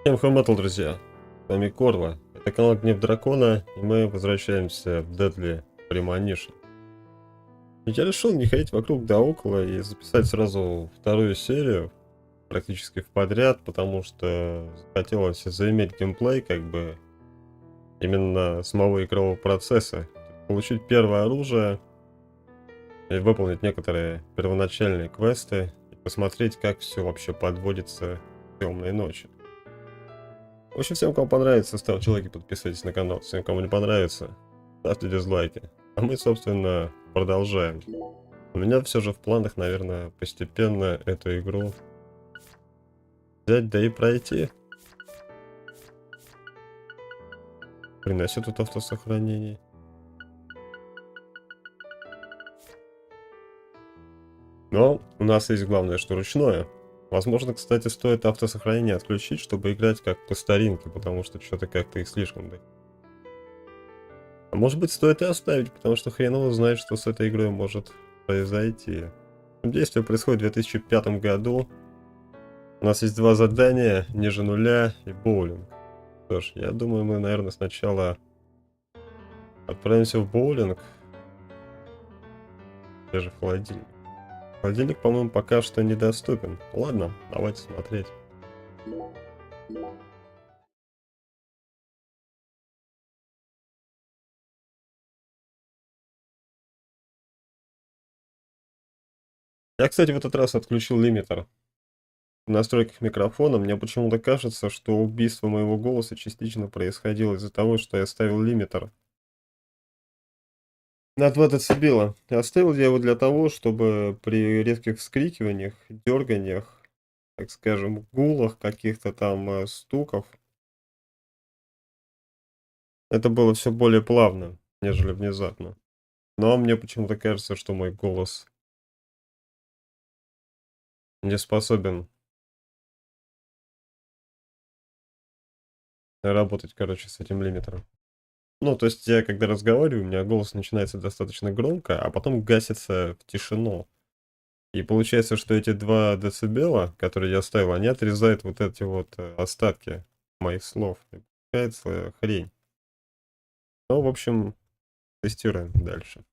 Всем хэмэтл, друзья, с вами Корва, это канал Гнев Дракона, и мы возвращаемся в Deadly Premonition. Я решил не ходить вокруг да около и записать сразу вторую серию, практически в подряд, потому что захотелось заиметь геймплей, как бы, именно самого игрового процесса, получить первое оружие, и выполнить некоторые первоначальные квесты, и посмотреть, как все вообще подводится к темной ночи. В общем, всем, кому понравится, ставьте лайки, подписывайтесь на канал. Всем, кому не понравится, ставьте дизлайки. А мы, собственно, продолжаем. У меня все же в планах, наверное, постепенно эту игру взять, да и пройти. Приносит тут автосохранение. Но у нас есть главное, что ручное. Возможно, кстати, стоит автосохранение отключить, чтобы играть как по старинке, потому что что-то как-то их слишком... А может быть, стоит и оставить, потому что хрен его знает, что с этой игрой может произойти. Действие происходит в 2005 году. У нас есть два задания, ниже нуля и боулинг. Что ж, я думаю, мы, наверное, сначала отправимся в боулинг. Где же холодильник? Холодильник, по-моему, пока что недоступен. Ладно, давайте смотреть. Я, кстати, в этот раз отключил лимитер. В настройках микрофона мне почему-то кажется, что убийство моего голоса частично происходило из-за того, что я ставил лимитер на 2 дБ. Оставил я его для того, чтобы при резких вскрикиваниях, дерганиях, так скажем, гулах, каких-то там стуков, это было все более плавно, нежели внезапно. Но мне почему-то кажется, что мой голос не способен работать, короче, с этим лимитером. Ну, то есть я, когда разговариваю, у меня голос начинается достаточно громко, а потом гасится в тишину. И получается, что эти 2 децибела, которые я ставил, они отрезают вот эти вот остатки моих слов. И получается хрень. Ну, в общем, тестируем дальше.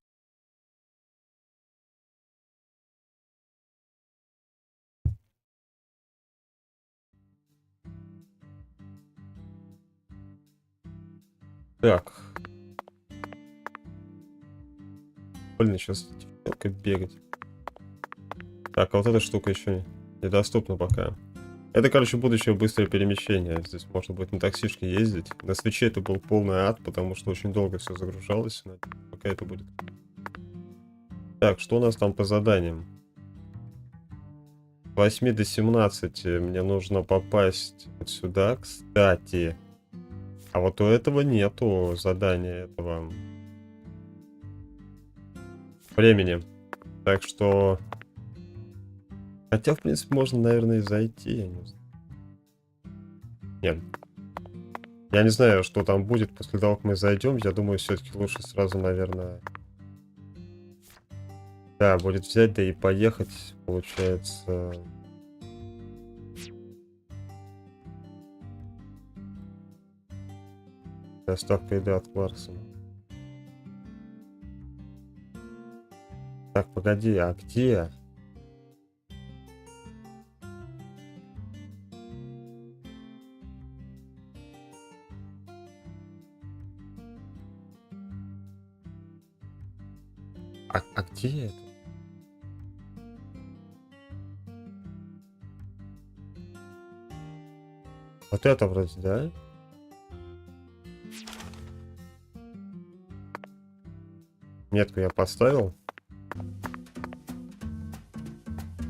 Так. Блин, сейчас девчонка бегать. Так, а вот эта штука еще недоступна пока. Это, короче, будущее быстрое перемещение. Здесь можно будет на таксишке ездить. На свече это был полный ад, потому что очень долго все загружалось. Пока это будет. Так, что у нас там по заданиям? С 8 до 17 мне нужно попасть вот сюда, кстати. А вот у этого нету задания этого времени. Так что... Хотя, в принципе, можно, наверное, и зайти. Я не знаю. Нет. Я не знаю, что там будет после того, как мы зайдем. Я думаю, все-таки лучше сразу, наверное... Да, будет взять, да и поехать, получается... Доставка еды от Кларксона. Так, погоди, а где? А где это? Вот это вроде, да? Метку я поставил.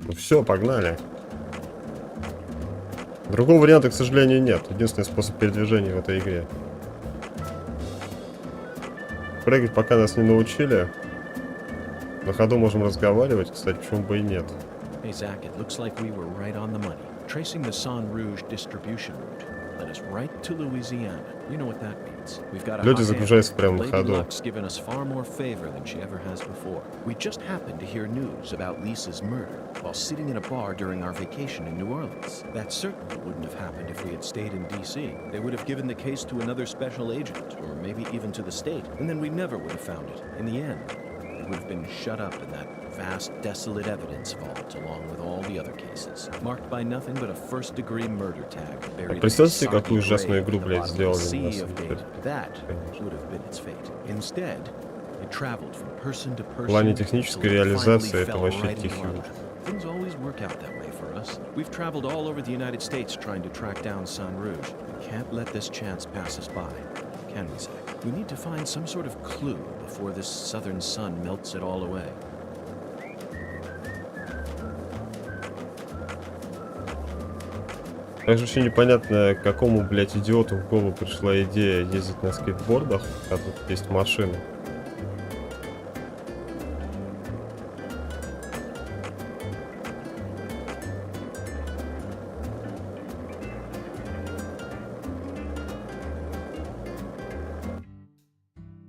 Ну все, погнали. Другого варианта, к сожалению, нет. Единственный способ передвижения в этой игре. Прыгать пока нас не научили. На ходу можем разговаривать, кстати, почему бы и нет. Hey Zach, it looks like we were right on the money. Tracing the San Rouge distribution route led us right to Louisiana. You know what that means. We've got a Люди загружаются прямо на ходу. Lady Luck's given us far more favor than she ever has before. We just happened to hear news about Lisa's murder while sitting in a bar during our vacation in New Orleans. That certainly wouldn't have happened if we had stayed in D.C. They would have given the case to another special agent, or maybe even to the state, and then we never would have found it. In the end, it would have been shut up in that vast, desolate evidence vault, along with all the other cases, marked by nothing but a first-degree murder tag buried in a Представьте, soggy какую ужасную grave игру, at the блядь, bottom of сделали a sea на самом of деле. data. That would have been its fate. Instead, it traveled from person to person. В плане технической реализации это вообще тихий ужас. Things always work out that way for us. We've traveled all over the United States trying to track down San Rouge. We can't let this chance pass us by, can we, Zach? We need to find some sort of clue before this southern sun melts it all away. Также очень непонятно, какому, блядь, идиоту в голову пришла идея ездить на скейтбордах, а тут есть машина.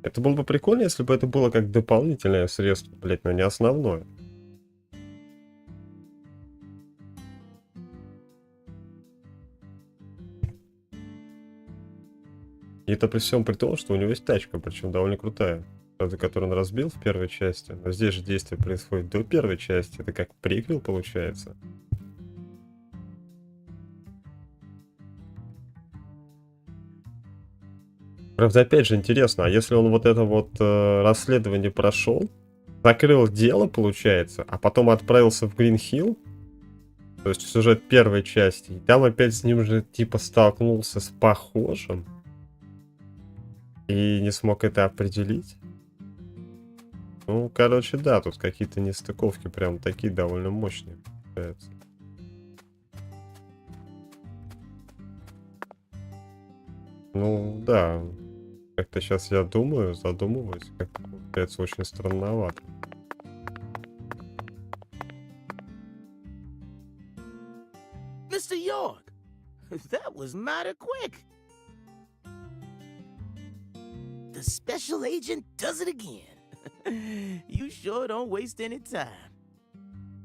Это было бы прикольно, если бы это было как дополнительное средство, блядь, но не основное. И это при всем при том, что у него есть тачка, причем довольно крутая. Правда, которую он разбил в первой части. Но здесь же действие происходит до первой части. Это как приквел получается. Правда, опять же интересно, а если он вот это вот расследование прошел, закрыл дело, получается, а потом отправился в Грин-Хилл, то есть в сюжет первой части, и там опять с ним же типа столкнулся с похожим, и не смог это определить. Ну, короче, да, тут какие-то нестыковки прям такие довольно мощные получаются. Ну, да. Как-то сейчас я думаю, задумываюсь, как получается очень странновато. Mr. York, that was mighty quick. The special agent does it again. You sure don't waste any time.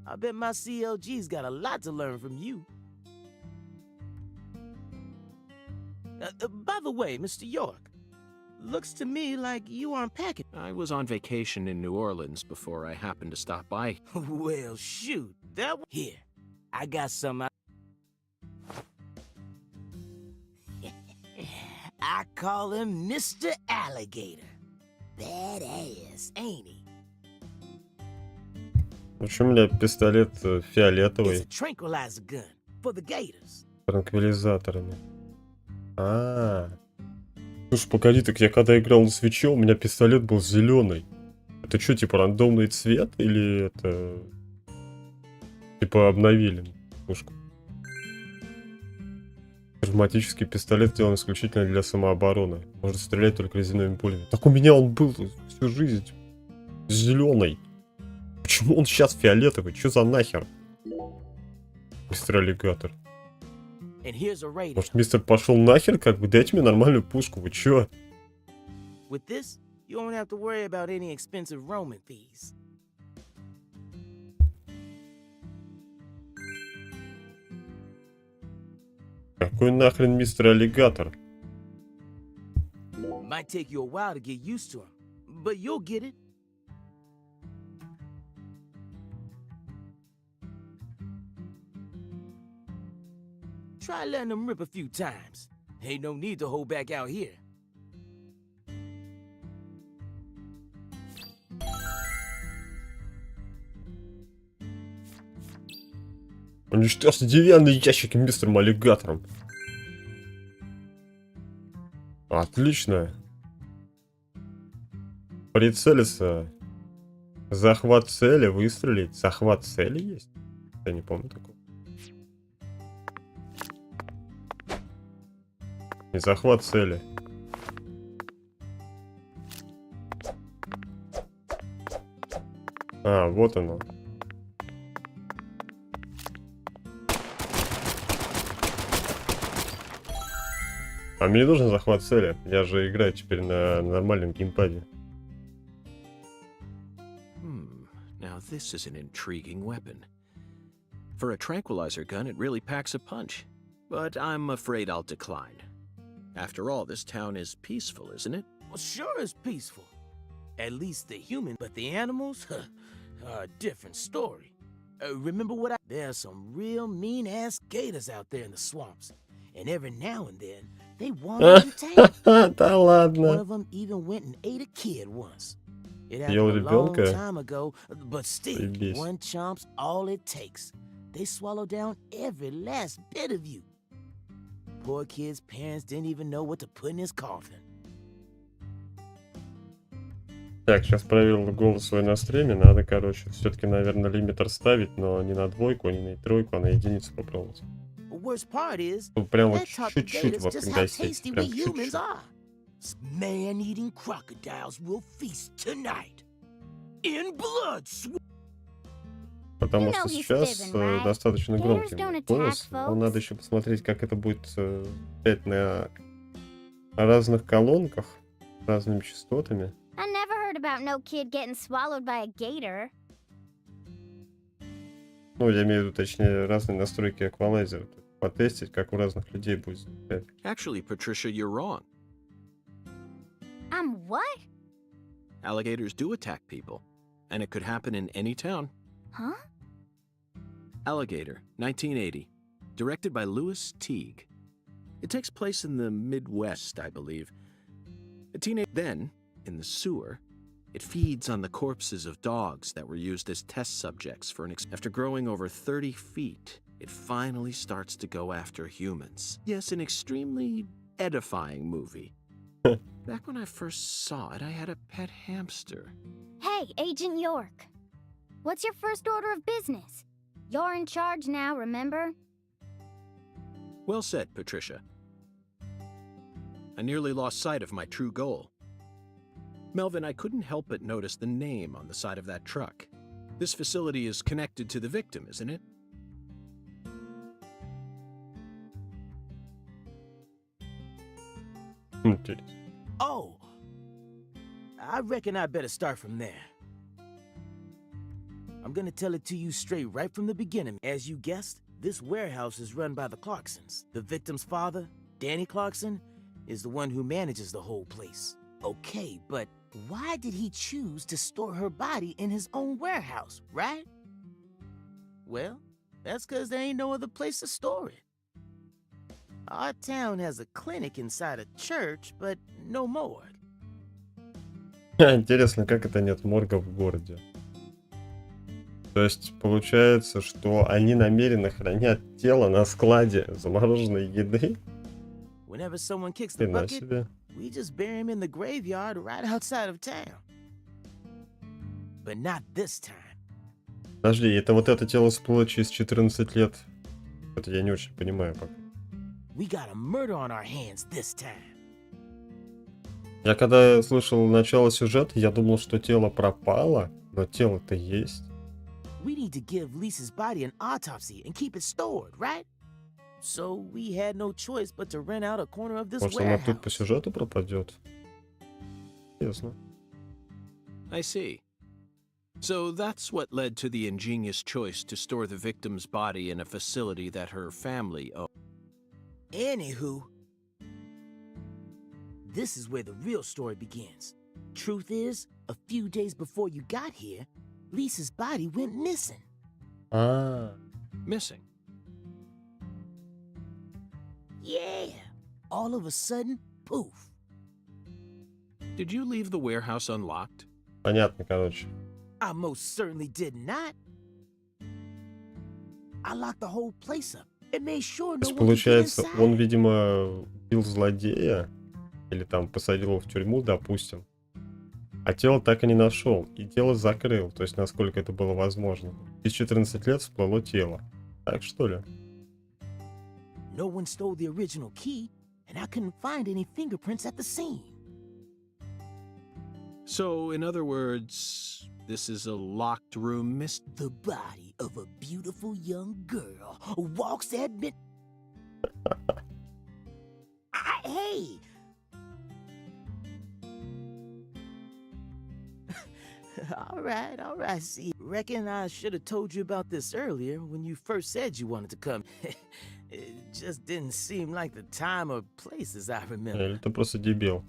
I bet my CLG's got a lot to learn from you. By the way, Mr. York, looks to me like you aren't packing. I was on vacation in New Orleans before I happened to stop by. Well, shoot, that here. I got some. I call him Mr. Alligator. Badass, ain't he? В общем, у меня пистолет фиолетовый. It's a tranquilizer gun for the gators. С транквилизаторами. Слушай, погоди, так я когда играл на свече, у меня пистолет был зеленый. Это что, типа рандомный цвет или это типа обновили пушку? Травматический пистолет сделан исключительно для самообороны. Может стрелять только резиновыми пулями. Так у меня он был всю жизнь зеленый. Почему он сейчас фиолетовый? Что за нахер? Мистер Аллигатор. Может, мистер пошел нахер, как бы? Дайте мне нормальную пушку, вы чё? With this, you won't have to worry about any expensive roaming fees. Какой нахрен мистер Аллигатор? Might take you a while to get used to them, but you'll get it. Try letting them rip a few times. Ain't no need to hold back out here. Уничтожьте деревянный ящик мистером аллигатором. Отлично. Прицелиться. Захват цели, выстрелить. Захват цели есть? Я не помню такого. И захват цели. А, вот оно. А мне не нужен захват цели. Я же играю теперь на нормальном геймпаде. Now this is an intriguing weapon. For a tranquilizer gun, it really packs a punch. But I'm afraid I'll decline. After all, this town is peaceful, isn't it? Well, sure it's peaceful. At least the human, but the animals are a different story. Remember what there are some real mean-ass gators out there in the swamps. And every now and then, they want to tame. Да ладно. One of them even went and ate a kid once. It happened Ел a long ребенка. time ago, but still, Заебись. one chomp's all it takes. They swallow down every last bit of you. Poor kid's parents didn't even know what to put in his coffin. Так, сейчас проверил голос свой на стриме. Надо, короче, все-таки, наверное, лимитер ставить, но не на двойку, не на тройку, а на единицу попробовать. The worst part is, Ну, прям вот that taught the чуть-чуть gators вот just how гасить. tasty we Прям humans чуть-чуть. are. Man-eating crocodiles will feast tonight. In blood, Потому You know что he's сейчас fibbing, right? достаточно Gators громкий don't attack, голос. Но folks. надо еще посмотреть, как это будет опять на разных колонках, разными частотами. I never heard about no kid getting swallowed by a gator. Ну, я имею в виду, точнее, разные настройки эквалайзера. Потестить, как у разных людей будет звучать. Actually, Patricia, you're wrong. I'm what? Alligators do attack people, and it could happen in any town. Huh? Alligator, 1980. Directed by Louis Teague. It takes place in the Midwest, I believe. Then, in the sewer, it feeds on the corpses of dogs that were used as test subjects for After growing over 30 feet, it finally starts to go after humans. Yes, an extremely edifying movie. Back when I first saw it, I had a pet hamster. Hey, Agent York. What's your first order of business? You're in charge now, remember? Well said, Patricia. I nearly lost sight of my true goal. Melvin, I couldn't help but notice the name on the side of that truck. This facility is connected to the victim, isn't it? Интересно. Oh, I reckon I better start from there. I'm gonna tell it to you straight right from the beginning. As you guessed, this warehouse is run by the Clarksons. The victim's father, Danny Clarkson, is the one who manages the whole place. Okay, but why did he choose to store her body in his own warehouse, right? Well, that's because there ain't no other place to store it. Our town has a clinic inside a church, but no more. Интересно, как это нет морга в городе? То есть получается, что они намеренно хранят тело на складе замороженной еды? Whenever someone kicks the Хрена bucket, себе. we just bury him in the graveyard right outside of town. But not this time. Подожди, это вот это тело всплыло через 14 лет? Это я не очень понимаю пока. We got a murder on our hands this time. Я когда слышал начало сюжета, я думал, что тело пропало, но тело-то есть. We need to give Lisa's body an autopsy and keep it stored, right? So we had no choice but to rent out a corner of this Может, она тут по warehouse. сюжету пропадет? Ясно. I see. So that's what led to the ingenious choice to store the victim's body in a facility that her family owned. Anywho, this is where the real story begins. Truth is, a few days before you got here, Lisa's body went missing. А, Missing. Yeah. All of a sudden, poof. Did you leave the warehouse unlocked? понятно, короче. I most certainly did not. I locked the whole place up and made sure То no есть, one could get получается, inside. он, видимо, убил злодея, или там посадил его в тюрьму, допустим, а тело так и не нашел, и тело закрыл, то есть, насколько это было возможно. Через 14 лет всплыло тело. Так что ли? No one stole the original key, and I couldn't find any fingerprints at the scene. So, in other words, this is a locked room The body of a beautiful young girl walks at mid. Hey! All right. See, reckon I should have told you about this earlier when you first said you wanted to come. It just didn't seem like the time or place as I remember. Или ты просто дебил?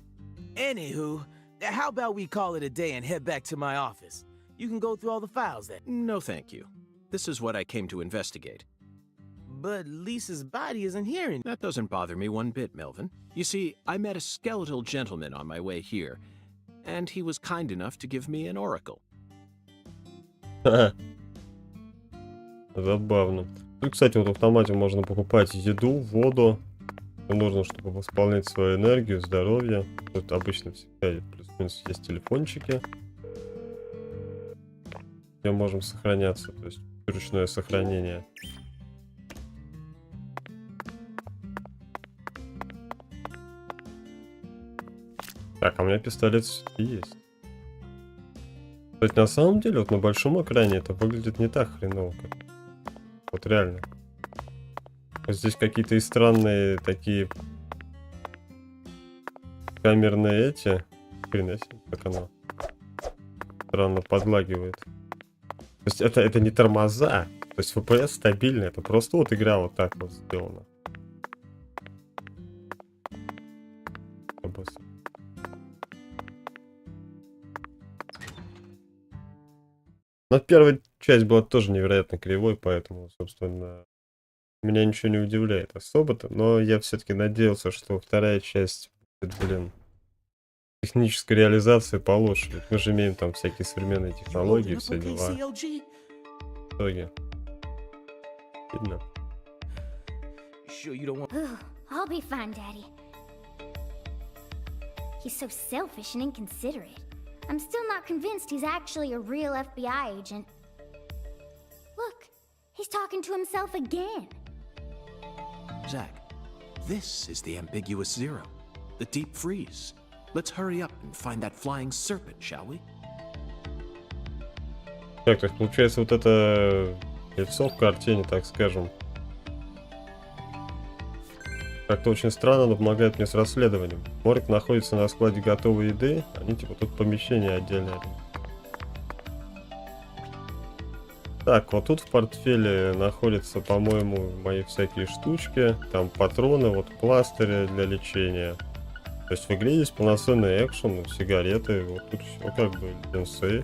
Anywho, how about we call it a day and head back to my office? You can go through all the files then. No, thank you. This is what I came to investigate. But Lisa's body isn't here anymore. That doesn't bother me one bit, Melvin. You see, I met a skeletal gentleman on my way here, and he was kind enough to give me an oracle. Забавно. Ну, кстати, вот в автомате можно покупать еду, воду. Нужно, чтобы восполнять свою энергию, здоровье. Тут обычно всегда плюс-минус есть телефончики, где можем сохраняться, то есть ручное сохранение. Так, а у меня пистолет все-таки есть. То есть на самом деле вот на большом экране это выглядит не так хреново, как... Вот реально. Вот здесь какие-то и странные такие камерные эти. Хрена себе, как оно странно подлагивает. То есть это не тормоза. То есть FPS стабильный. Это просто вот игра вот так вот сделана. Но первая часть была тоже невероятно кривой, поэтому, собственно, меня ничего не удивляет особо-то. Но я все-таки надеялся, что вторая часть будет, блин, технической реализации получше. Ведь мы же имеем там всякие современные технологии, все дела. В итоге. Видно. I'll be fine, Daddy. He's so selfish and inconsiderate. I'm still not convinced he's actually a real FBI agent. Look, he's talking to himself again. Zach, this is the ambiguous zero, the deep freeze. Let's hurry up and find that flying serpent, shall we? Так, то есть получается вот это лицо в картине, так скажем. Как-то очень странно, но помогает мне с расследованием. Морик находится на складе готовой еды. Они типа тут помещение отдельное. Так, вот тут в портфеле находятся, по-моему, мои всякие штучки. Там патроны, вот пластыри для лечения. То есть в игре есть полноценный экшен, сигареты. Вот тут все как бы линсы.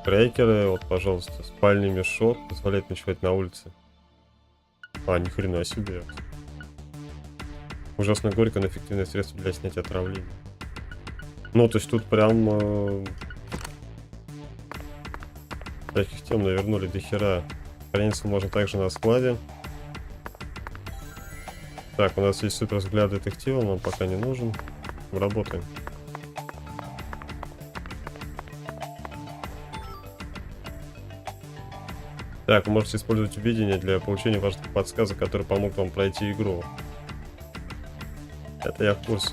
Крекеры, вот, пожалуйста, спальный мешок. Позволяет ночевать на улице. А, ни хрена себе. Ужасно горько, но эффективное средство для снятия отравления. Ну, то есть тут прям... Таких тем навернули до хера. Храниться можно также на складе. Так, у нас есть супер взгляд детектива, но он пока не нужен. Работаем. Так, вы можете использовать видение для получения важных подсказок, которые помогут вам пройти игру. Это я в курсе.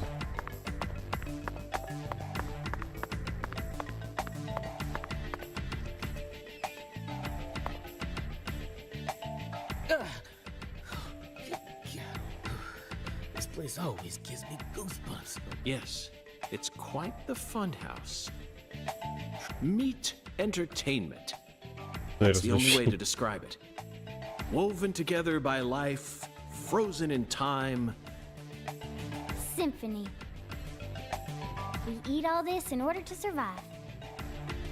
This place always gives me goosebumps. Yes, it's quite the funhouse. Meet entertainment. That's the only way to describe it. Woven together by life, frozen in time. Symphony. We eat all this in order to survive.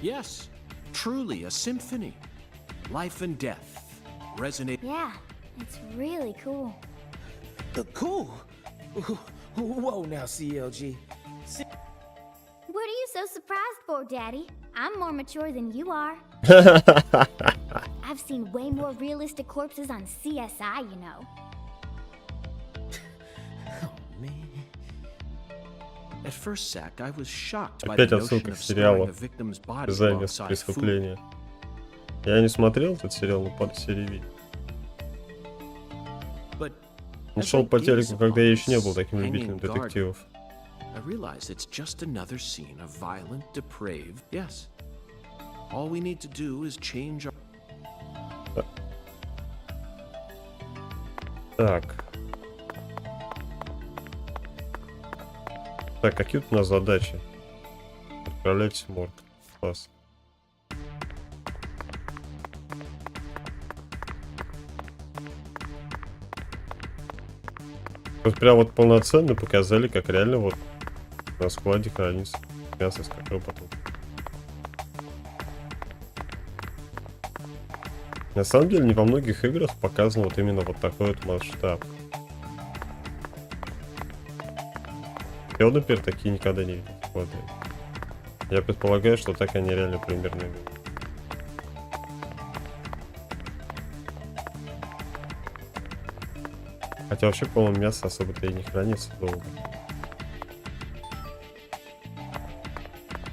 Yes, truly a symphony. Life and death resonate. Yeah, it's really cool. Cool. Whoa now, CLG. What are you so surprised for, Daddy? I'm more mature than you are. I've seen way more realistic corpses on CSI, you know. At first, Zach, I was shocked by Опять the notion отсылка of к storing сериалу the victim's body «Описание alongside food. преступления». Я не смотрел этот сериал, но пару серий видел. But Он as шел I по gaze телеку, когда я upon еще не был this таким hanging любителем garden, детективов. I realize it's just another scene of violent, depraved. Yes. All we need to do is change our. Так. Так, какие тут у нас задачи? Отправляйтесь в морг. Класс. Вот прям вот полноценно показали, как реально вот на складе хранится мясо с которого потом. На самом деле не во многих играх показан вот именно вот такой вот масштаб. Я вот, например, такие никогда не видел. Вот. Я предполагаю, что так они реально примерно и будут. Хотя вообще, по-моему, мясо особо-то и не хранится долго.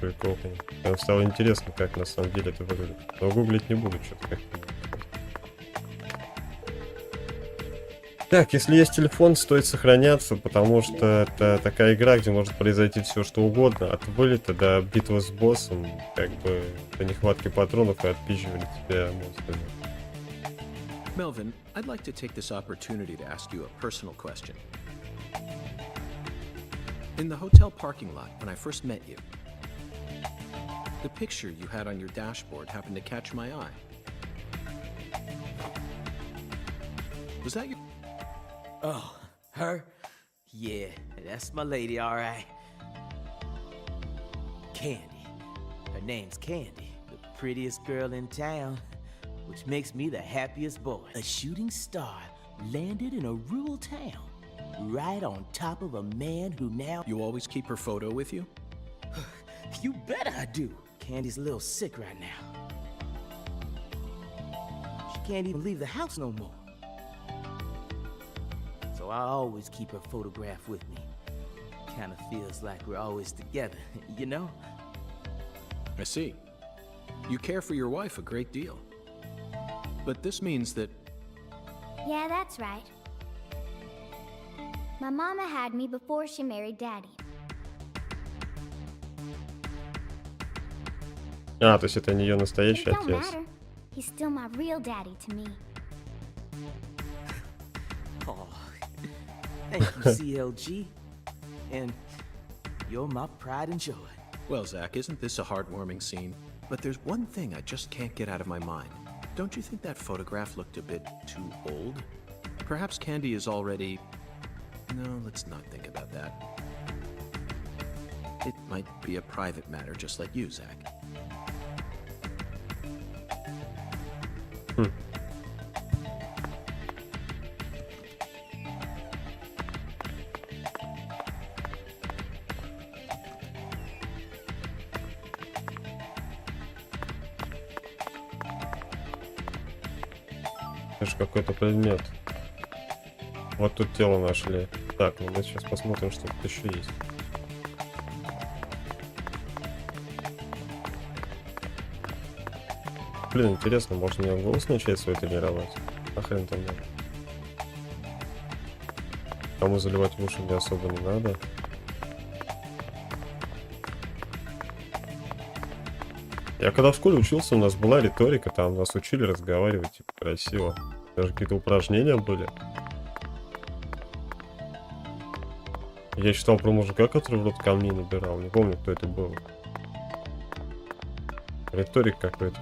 Прикол, конечно. Мне стало интересно, как на самом деле это выглядит. Но гуглить не буду, что-то как-то. Так, если есть телефон, стоит сохраняться, потому что это такая игра, где может произойти все что угодно. От вылета до битвы с боссом, как бы до нехватки патронов и отпизживания тебя монстрами. Melvin, I'd like to take this opportunity to ask you a personal question. In the hotel parking lot when I first met you, the picture you had on your dashboard happened to catch my eye. Was that your... Oh, her? Yeah, that's my lady, all right. Candy. Her name's Candy, the prettiest girl in town, which makes me the happiest boy. A shooting star landed in a rural town, right on top of a man who now... You always keep her photo with you? You bet I do. Candy's a little sick right now. She can't even leave the house no more. So I always keep her photograph with me. Kinda feels like we're always together, you know? I see. You care for your wife a great deal. But this means that... Yeah, that's right. My mama had me before she married Daddy. А, то есть это не ее But настоящий it don't отец. matter. He's still my real daddy to me. Oh, thank you, CLG. And you're my pride and joy. Well, Zach, isn't this a heartwarming scene? But there's one thing I just can't get out of my mind. Don't you think that photograph looked a bit too old? Perhaps Candy is already... No, let's not think about that. It might be a private matter, just like you, Zach. Это же какой-то предмет. Вот тут тело нашли. Так, ну мы сейчас посмотрим, что тут еще есть. Блин, интересно, может мне голос начать свой тренировать? А хрен там надо. Кому заливать в уши мне особо не надо. Я когда в школе учился, у нас была риторика, там нас учили разговаривать типа красиво. Даже какие-то упражнения были. Я читал про мужика, который в рот камней набирал. Не помню, кто это был. Риторик какой-то.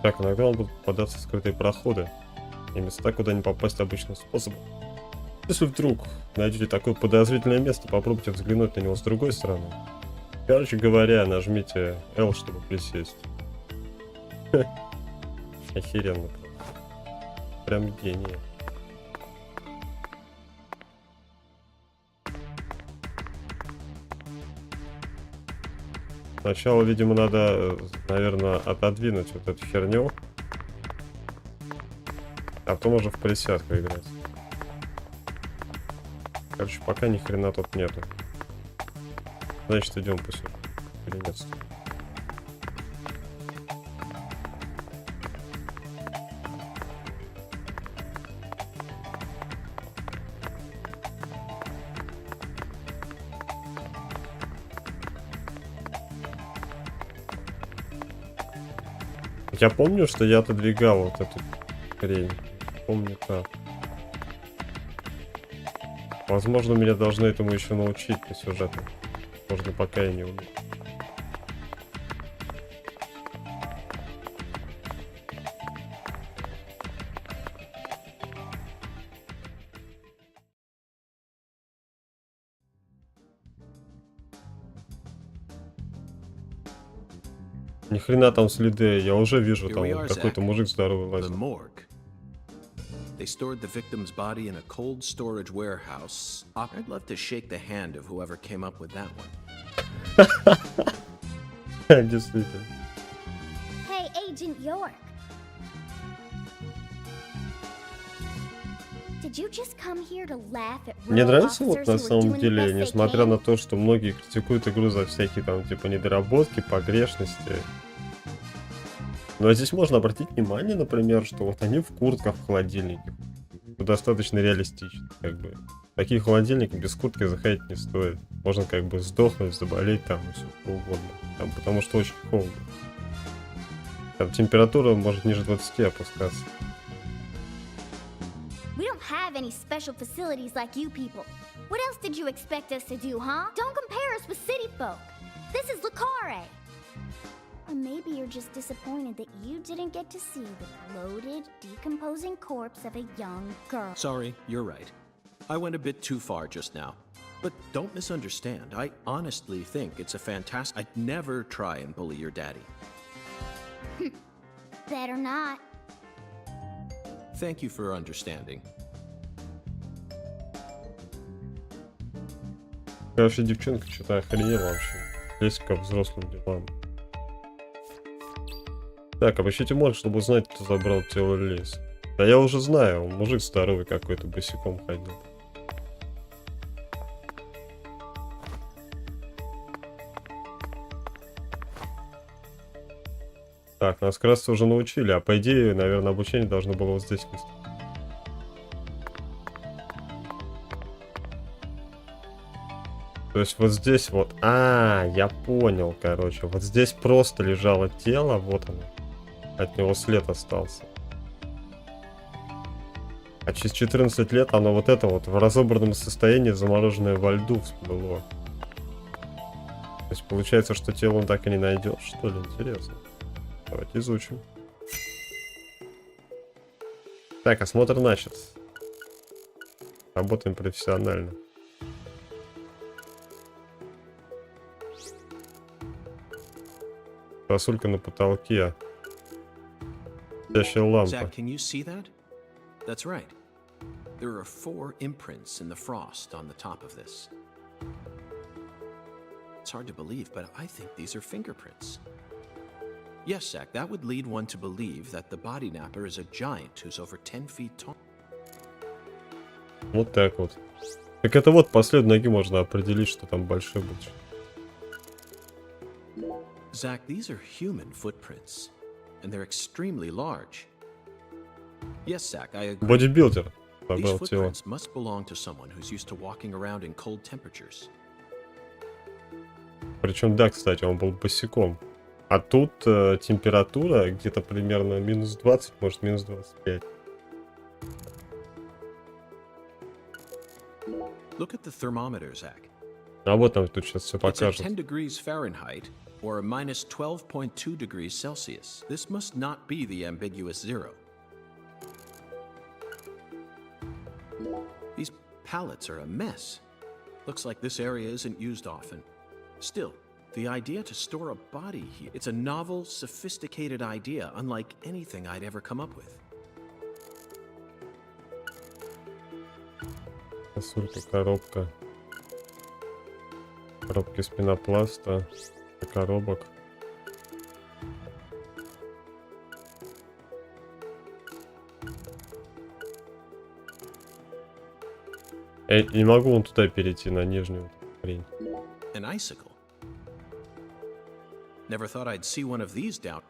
Так, иногда вам будут попадаться скрытые проходы и места, куда не попасть обычным способом. Если вдруг найдете такое подозрительное место, попробуйте взглянуть на него с другой стороны. Короче говоря, нажмите L, чтобы присесть. Охеренно. Прям гений. Сначала, видимо, надо, наверное, отодвинуть вот эту херню. А потом уже в присядку играть. Короче, пока ни хрена тут нету. Значит, идем по сюда. Или нет? Я помню, что я отодвигал вот эту хрень. Помню как. Возможно, меня должны этому еще научить по сюжету. Можно пока я не умею. Ни хрена там следы, я уже вижу, там вот какой-то мужик здоровый The лазит. morgue. They stored the victim's body in a cold storage warehouse. I'd love to shake the hand of whoever came up with that one. Действительно. Hey, Agent York. Did you just come here to laugh at Мне real нравится вот officers на who are самом doing the деле, best they несмотря can? на то, что многие критикуют игру за всякие там типа недоработки, погрешности. Но здесь можно обратить внимание, например, что вот они в куртках в холодильнике. Это достаточно реалистично, как бы. В такие холодильники без куртки заходить не стоит. Можно как бы сдохнуть, заболеть там и все что угодно. Там, потому что очень холодно. Там температура может ниже 20 опускаться. We don't have any special facilities like you people. What else did you expect us to do, huh? Don't compare us with city folk. This is Lucare. Or maybe you're just disappointed that you didn't get to see the bloated, decomposing corpse of a young girl. Sorry, you're right. I went a bit too far just now. But don't misunderstand. I honestly think it's a fantastic... I'd never try and bully your daddy. Better not. Thank you for understanding. Короче, девчонка что-то охренела вообще. Лезть ко взрослым делам. Так, обыщите морг, чтобы узнать, кто забрал тело Лиз. Да я уже знаю, он мужик здоровый какой-то, босиком ходил. Так, нас как раз уже научили, а по идее, наверное, обучение должно было вот здесь выступить. То есть вот здесь вот... я понял, короче. Вот здесь просто лежало тело, вот оно. От него след остался. А через 14 лет оно вот это вот в разобранном состоянии, замороженное во льду, всплыло. То есть получается, что тело он так и не найдет, что ли? Интересно. Давайте изучим. Так, осмотр начат. Работаем профессионально. Сосулька на потолке. Светящая лампа. Zach, can you see that? That's right. There are 4 imprints in the frost on the top of this. It's hard to believe, but I think these are fingerprints. Yes, Zach, that would lead one to believe that the body napper is a giant who's over 10 feet tall. Вот так вот. Так это вот по следу ноги можно определить, что там большой был. Zach, these are human footprints, and they're extremely large. Yes, Zach, I agree. Бодибилдер These забрал тело. footprints must belong to someone who's used to walking around in cold temperatures. Причем, да, кстати, он был босиком. А тут температура где-то примерно минус 20, может минус 25. Look at the thermometer, Zach. А вот нам тут сейчас все It's at покажут. 10 degrees Fahrenheit or a minus 12.2 degrees Celsius. This must not be the ambiguous zero. These pallets are a mess. Looks like this area isn't used often. Still, the idea to store a body here, it's a novel, sophisticated idea, unlike anything I'd ever come up with. Сосулька, коробка. Коробки из пенопласта. Коробок. Я не могу вон туда перейти, на нижнюю хрень. An icicle. Never thought I'd see one of these down.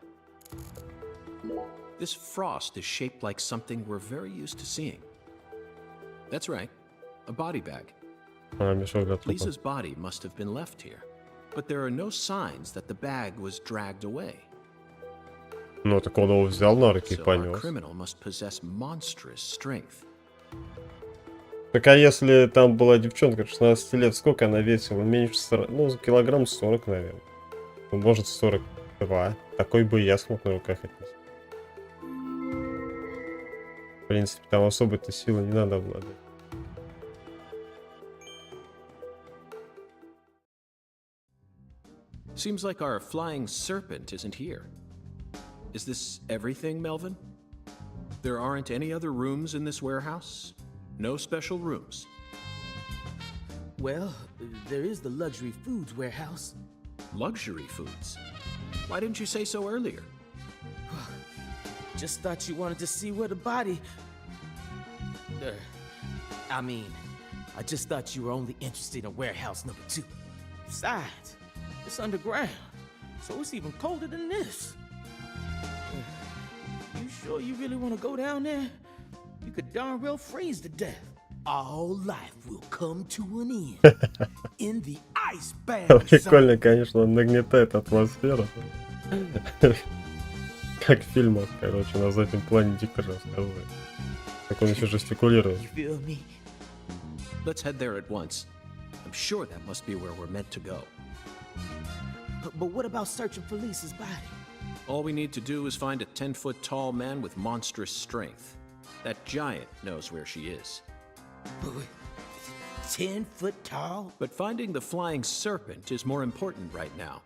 This frost is shaped like something we're very used to seeing. That's right, a body bag. Мешок для трупа. Lisa's body must have been left here, but there are no signs that the bag was dragged away. Ну, так он его взял на руки и So our понес. criminal must possess monstrous strength. Так а если там была девчонка 16 лет, сколько она весила? Меньше 40, ну, килограмм 40, наверное. Ну, может, 42. Такой бы и я смог на руках отнести. В принципе, там особой-то силы не надо обладать. Seems like our flying serpent isn't here. Is this everything, Melvin? There aren't any other rooms in this warehouse? No special rooms? Well, there is the luxury foods warehouse. Luxury foods? Why didn't you say so earlier? Just thought you wanted to see where the body... I just thought you were only interested in warehouse number 2. Besides, it's underground, so it's even colder than this. You sure you really want to go down there? You could darn well freeze to death. All life will come to an end in the ice bag. Прикольно, конечно, он нагнетает атмосферу. Как в фильмах, короче, на заднем плане диктор рассказывает. Как он еще жестикулирует. You feel me? Let's head there at once. I'm sure that must be where we're meant to go. But what about searching for Lisa's body? All we need to do is find a 10-foot tall man with monstrous strength. That giant knows where she is. 10 foot tall? But finding the flying serpent is more important right now.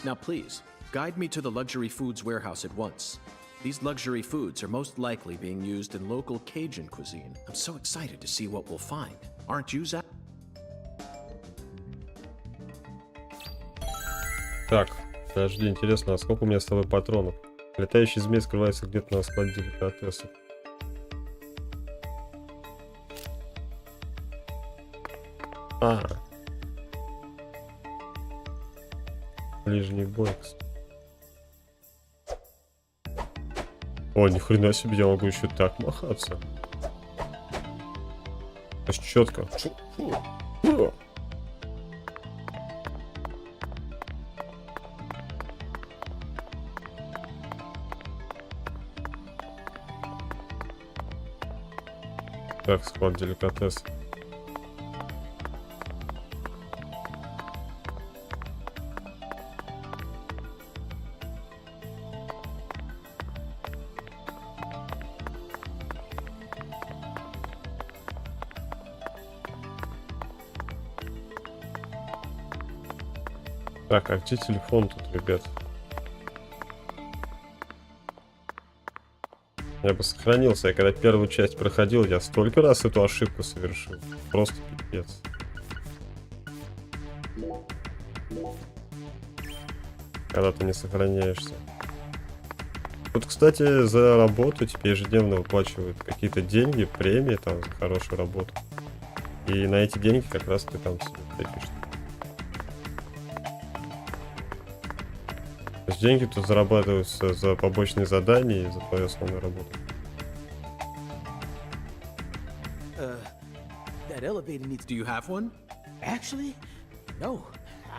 Now please, guide me to the luxury foods warehouse at once. These luxury foods are most likely being used in local Cajun cuisine. I'm so excited to see what we'll find. Aren't you, Zach? Так, подожди, интересно, а сколько у меня с тобой патронов? Летающий змей скрывается где-то на складе деликатесов. Ближний бой. О, ни хрена себе, я могу еще так махаться. То есть четко. Так, склад деликатес. Так, а где телефон тут, ребят? Я бы сохранился. Я когда первую часть проходил, я столько раз эту ошибку совершил. Просто пипец. Когда ты не сохраняешься. Тут, кстати, за работу тебе ежедневно выплачивают какие-то деньги, премии там за хорошую работу. И на эти деньги как раз ты там себе припишешь. То есть деньги тут зарабатываются за побочные задания и за твою основную работу. That elevator needs... Do you have one? Actually, no.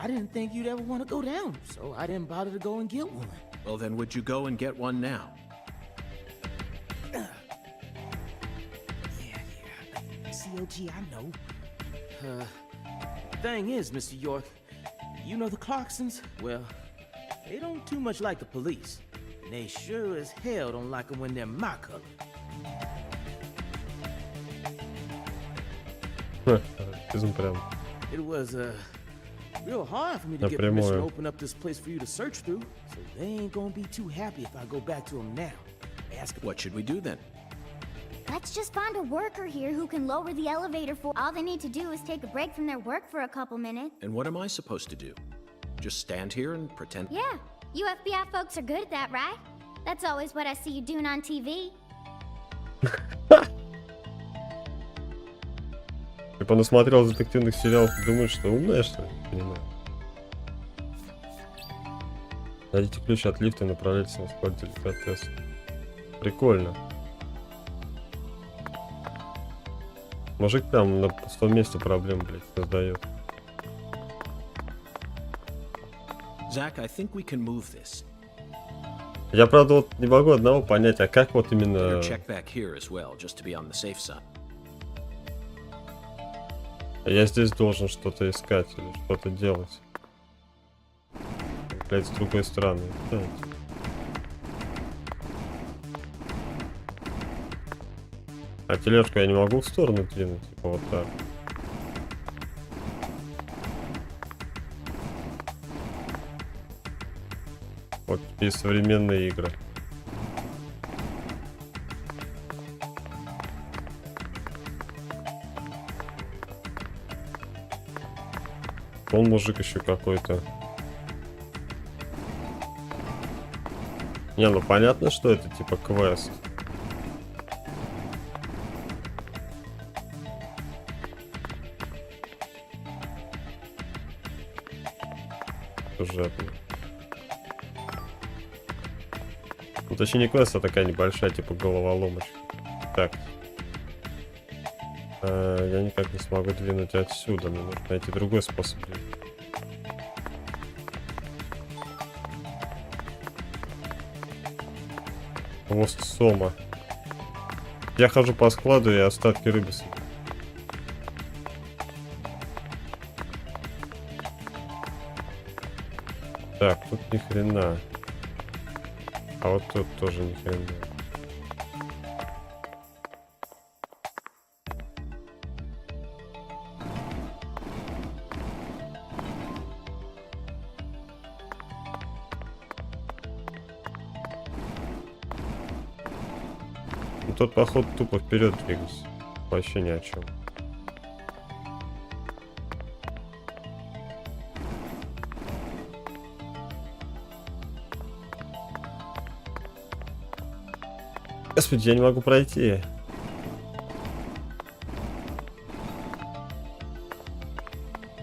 I didn't think you'd ever want to go down, so I didn't bother to go and get one. Well, then would you go and get one now? Yeah. COG, I know. Thing is, Mr. York, You know the Clarksons? Well, they don't too much like the police. And they sure as hell don't like them when they're my color. Прям. It was real hard for me to get Напрямую. permission to open up this place for you to search through. So they ain't gonna be too happy if I go back to them now. Ask them. What should we do then? Let's just find a worker here who can lower the elevator for. All they need to do is take a break from their work for a couple minutes. And what am I supposed to do? Just stand here and pretend? Yeah, you FBI folks are good at that, right? That's always what I see you doing on TV. Ты понасмотрел детективных сериалов, думаешь, что умная, что ли? Не понимаю. Найдите ключ от лифта и направляйтесь на склад деликатеса. Прикольно. Мужик там на пустом месте проблем, блядь, создает. Zach, I think we can move this. Я, правда, вот не могу одного понять, а как вот именно... Better check back here as well, just to be on the safe side. Я здесь должен что-то искать или что-то делать. Блядь, с другой стороны. Да. А тележку я не могу в сторону двинуть, типа вот так. Вот и современные игры. Он мужик еще какой-то. Не, ну понятно, что это типа квест. Сюжетный. Ну, точнее не квест, а такая небольшая, типа головоломочка. Так. Я никак не смогу двинуть отсюда. Мне нужно найти другой способ двинуть. Хвост сома. Я хожу по складу и остатки рыбы собираю. Так, тут ни хрена. А вот тут тоже ни хрена. Ну, тот, походу, тупо вперед двигался. Вообще ни о чем. Господи, я не могу пройти.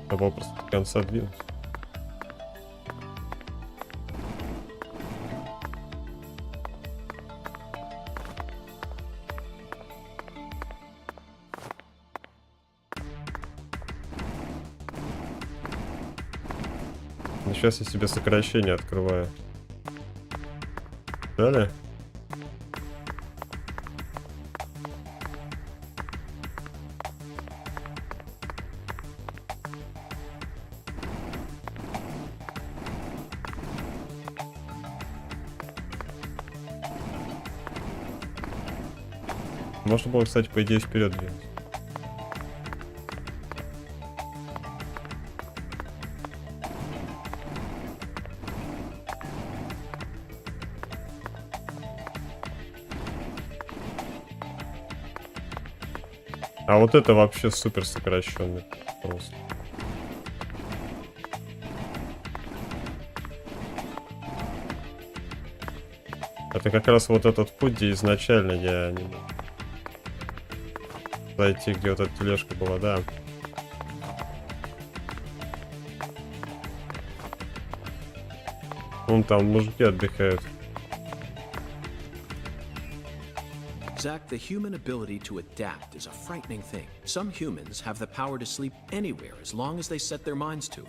Надо просто до конца двинуть. Ну, сейчас я себе сокращение открываю. Далее. Можно было, кстати, по идее вперед двинуть. А вот это вообще супер сокращенный просто. Это как раз вот этот путь, где изначально я не мог зайти, где вот эта тележка была, да. Вон там мужики отдыхают. Zach, the human ability to adapt is a frightening thing. Some humans have the power to sleep anywhere as long as they set their minds to it.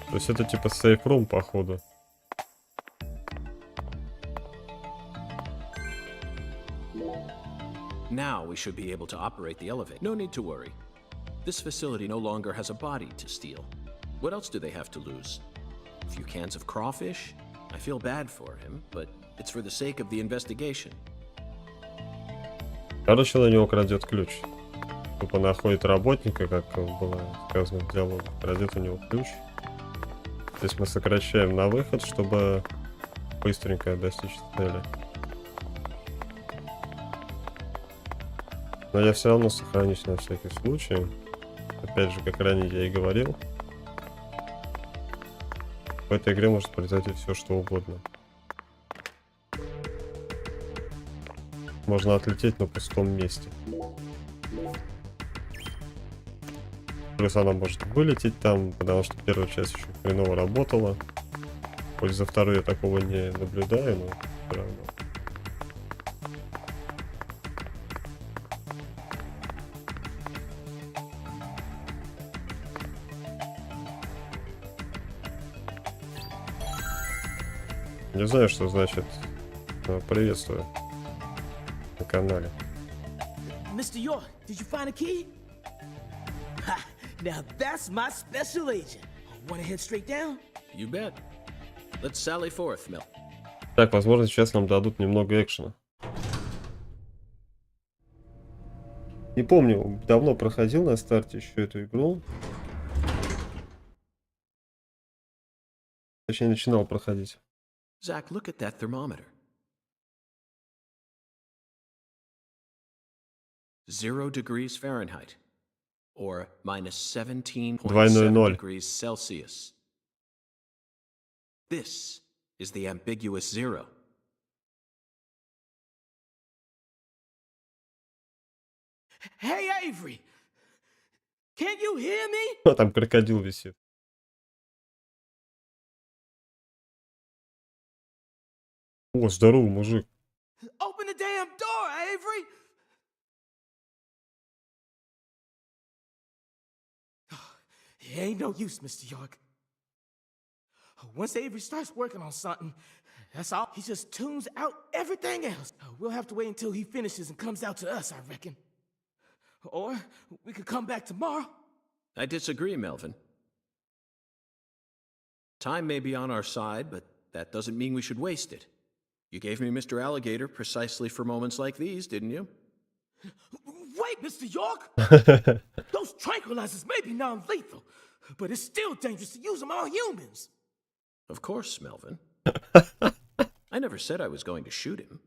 То есть это типа сейф-рум, походу. Now we should be able to operate the elevator. No need to worry. This facility no longer has a body to steal. What else do they have to lose? A few cans of crawfish? I feel bad for him, but it's for the sake of the investigation. Короче, на него крадет ключ. Тупо находит работника, как было сказано в диалоге, крадет у него ключ. Здесь мы сокращаем на выход, чтобы быстренько достичь цели. Но я все равно сохранюсь на всякий случай. Опять же, как ранее я и говорил, в этой игре может произойти все, что угодно. Можно отлететь на пустом месте. Плюс она может вылететь там, потому что первая часть еще хреново работала. Хоть за вторую я такого не наблюдаю, но все равно. Не знаю, что значит приветствую на канале. Mr. York, did you find a key? Ha! Now that's my special agent. Want to head straight down? You bet. Let's sally forth, Mel. Так, возможно, сейчас нам дадут немного экшена. Не помню, давно проходил на старте еще эту игру. Точнее, начинал проходить. Zach, look at that thermometer. 0 degrees Fahrenheit, or minus 17.7 degrees Celsius. This is the ambiguous zero. Hey, Avery! Can you hear me? А там крокодил висит. О, здорово, мужик. Open the damn door, Avery! It ain't no use, Mr. York. Once Avery starts working on something, that's all. He just tunes out everything else. We'll have to wait until he finishes and comes out to us, I reckon. Or we could come back tomorrow. I disagree, Melvin. Time may be on our side, but that doesn't mean we should waste it. You gave me Mr. Alligator precisely for moments like these, didn't you? Wait, Mr. York! Those tranquilizers may be non-lethal, but it's still dangerous to use them on humans. Of course, Melvin. I never said I was going to shoot him.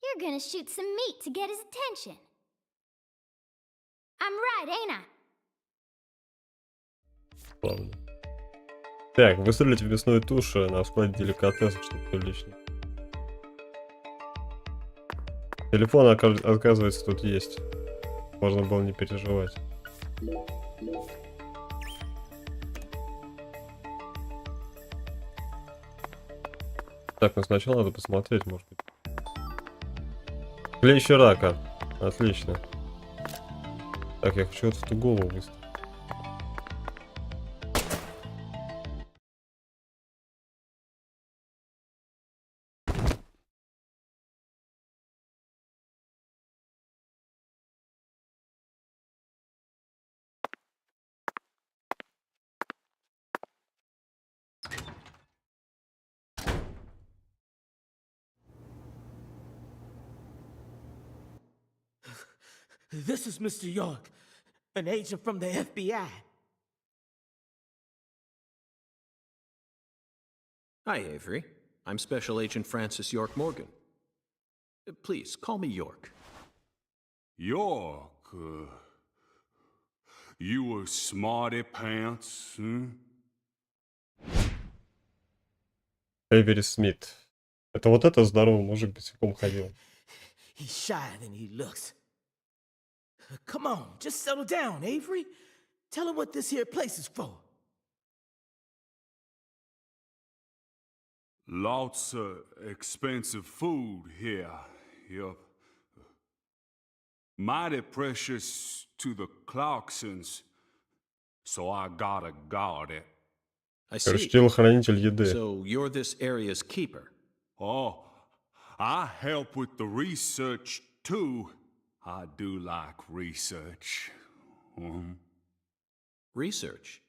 You're gonna shoot some meat to get his attention. I'm right, ain't I? Ладно. Так, выстрелить в мясную тушу на складе деликатесов, чтобы прилично. Телефон, оказывается, тут есть. Можно было не переживать. Так, ну сначала надо посмотреть, может быть. Клещи рака. Отлично. Так, я хочу вот в ту голову выстрелить. This is Mr. York, an agent from the FBI. Hi, Avery. I'm Special Agent Francis Yorka Mogran. Please, call me York. York, you a smarty pants, huh? Эвери Смит. Это вот это здоровый мужик босиком ходил. He's shyer than he looks. Come on, just settle down, Avery. Tell him what this here place is for. Lots of expensive food here. Yup. Mighty precious to the Clarksons, so I gotta guard it. I Короче, see. телохранитель еды. So you're this area's keeper. Oh, I help with the research too. I do like research. Research?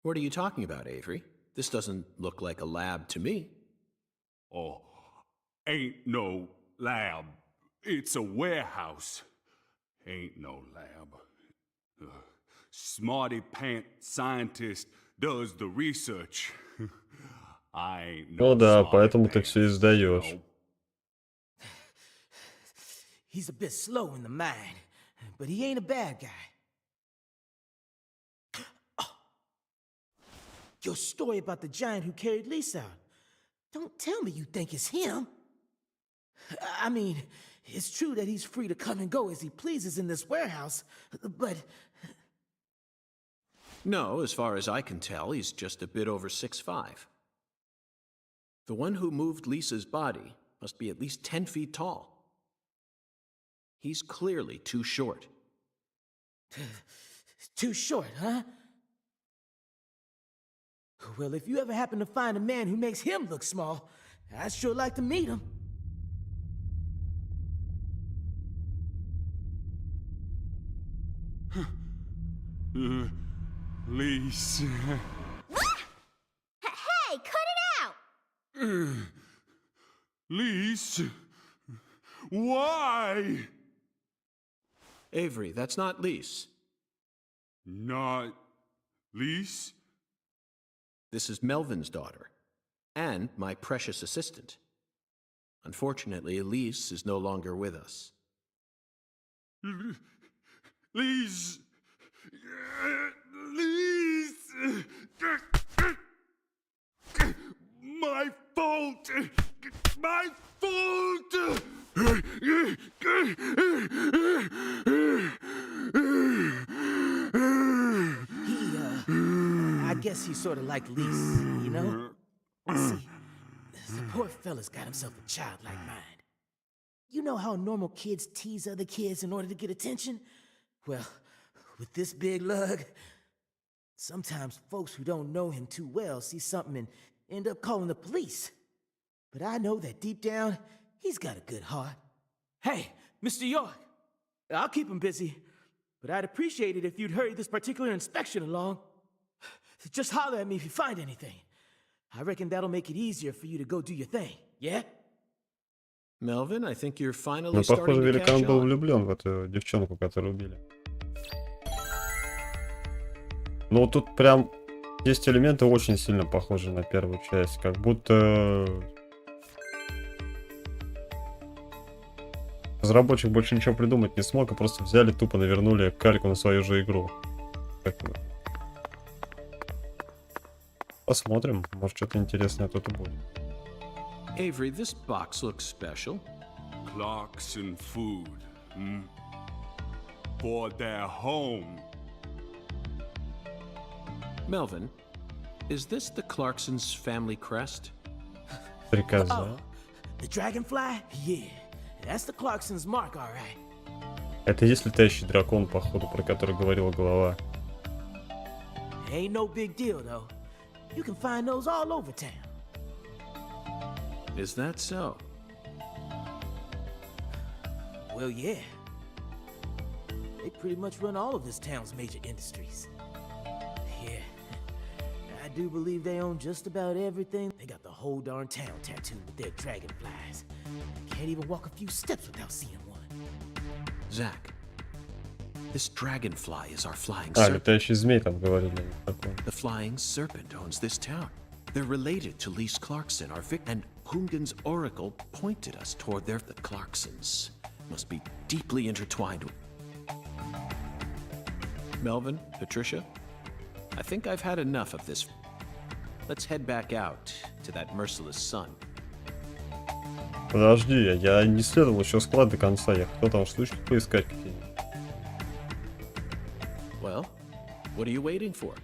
What are you talking about, Avery? This doesn't look like a lab to me. Oh, ain't no lab. It's a warehouse. Ain't no lab. Smarty pants scientist does the research. I ain't no Ну да, smarty поэтому ты pants, все издаешь. you know. He's a bit slow in the mind, but he ain't a bad guy. Oh. Your story about the giant who carried Lisa out. Don't tell me you think it's him. I mean, it's true that he's free to come and go as he pleases in this warehouse, but... No, as far as I can tell, he's just a bit over 6'5". The one who moved Lisa's body must be at least 10 feet tall. He's clearly too short. Too short, huh? Well, if you ever happen to find a man who makes him look small, I'd sure like to meet him. Lisa. Hey, cut it out! Lisa. Why? Avery, that's not Lise. Not Lisa? This is Melvin's daughter, and my precious assistant. Unfortunately, Elise is no longer with us. Lisa. Lisa. My fault. My fault. I guess he's sort of like Lise, you know? See, the poor fella's got himself a childlike mind. You know how normal kids tease other kids in order to get attention? Well, with this big lug, sometimes folks who don't know him too well see something and end up calling the police. But I know that deep down, he's got a good heart. Hey, Mr. York, I'll keep him busy, but I'd appreciate it if you'd hurry this particular inspection along. Just holler at me if you find anything. I reckon that'll make it easier for you to go do your thing, yeah? Melvin, I think you're finally Ну, похоже, starting to catch великан был on. влюблен в эту девчонку, которую убили. Ну, тут прям есть элементы очень сильно похожи на первую часть. Как будто разработчик больше ничего придумать не смог, и просто взяли, тупо навернули кальку на свою же игру. Посмотрим, может что-то интересное тут и будет. Avery, this box looks special. Clarkson food. For their home. Melvin, is this the Clarksons' family crest? Стрекоза. Oh, the dragonfly? Yeah, that's the Clarksons' mark, all right. Это есть летающий дракон, походу, про который говорила голова. Ain't no big deal, though. You can find those all over town. Is that so? Well, yeah. They pretty much run all of this town's major industries. Yeah, I do believe they own just about everything. They got the whole darn town tattooed with their dragonflies. Can't even walk a few steps without seeing one. Zach, this dragonfly is our flying А, serpent. летающий змей там говорили. Такой. The flying serpent owns this town. They're related to Lise Clarkson, our and Hungan's oracle pointed us toward the Clarksons. Must be deeply intertwined. Melvin, Patricia, I think I've had enough of this. Let's head back out to that merciless sun. Подожди, я не исследовал еще склад до конца. Я хотел там штучки поискать какие-нибудь. Well, what are you waiting for?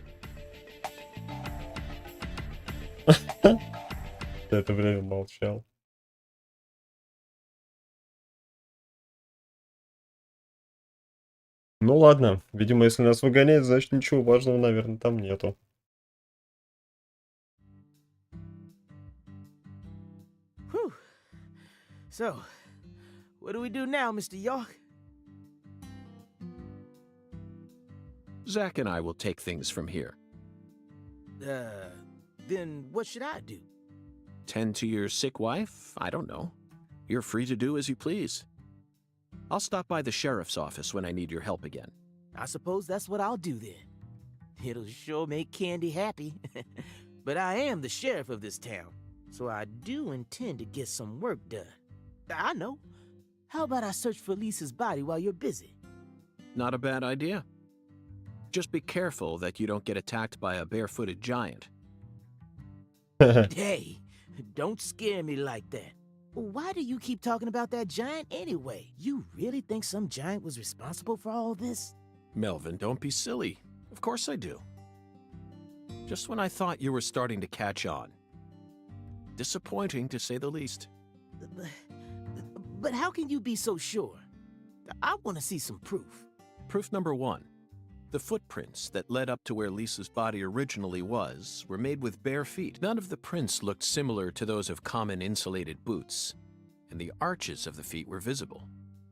За это время молчал. Ну ладно, видимо, если нас выгоняют, значит ничего важного, наверное, там нету. Whew. So, what do we do now, Mr. York? Zach and I will take things from here. Then what should I do? Tend to your sick wife? I don't know. You're free to do as you please. I'll stop by the sheriff's office when I need your help again. I suppose that's what I'll do then. It'll sure make Candy happy. But I am the sheriff of this town, so I do intend to get some work done. I know. How about I search for Lisa's body while you're busy? Not a bad idea. Just be careful that you don't get attacked by a barefooted giant. Hey, don't scare me like that. Why do you keep talking about that giant anyway? You really think some giant was responsible for all this? Melvin, don't be silly. Of course I do. Just when I thought you were starting to catch on. Disappointing, to say the least. But how can you be so sure? I want to see some proof. Proof number 1. The footprints that led up to where Lisa's body originally was were made with bare feet. None of the prints looked similar to those of common insulated boots, and the arches of the feet were visible.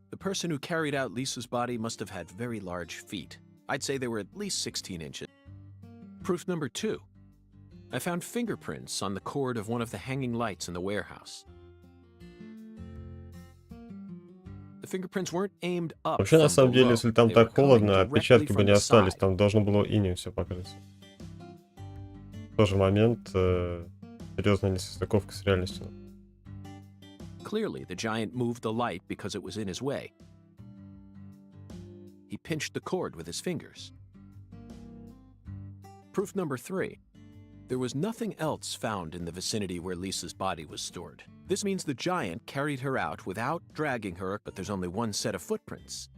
The person who carried out Lisa's body must have had very large feet. I'd say they were at least 16 inches. Proof number 2. I found fingerprints on the cord of one of the hanging lights in the warehouse. The fingerprints weren't aimed up. Вообще, на самом деле, from если там below. так They were холодно, coming отпечатки directly бы не from the остались, side. там должно было инеем все покрыться. Тоже момент, серьезная несостыковка с реальностью. Clearly, the giant moved the light because it was in his way. He pinched the cord with his fingers. Proof number 3. There was nothing else found in the vicinity where Lisa's body was stored. This means the giant carried her out without dragging her, but there's only one set of footprints.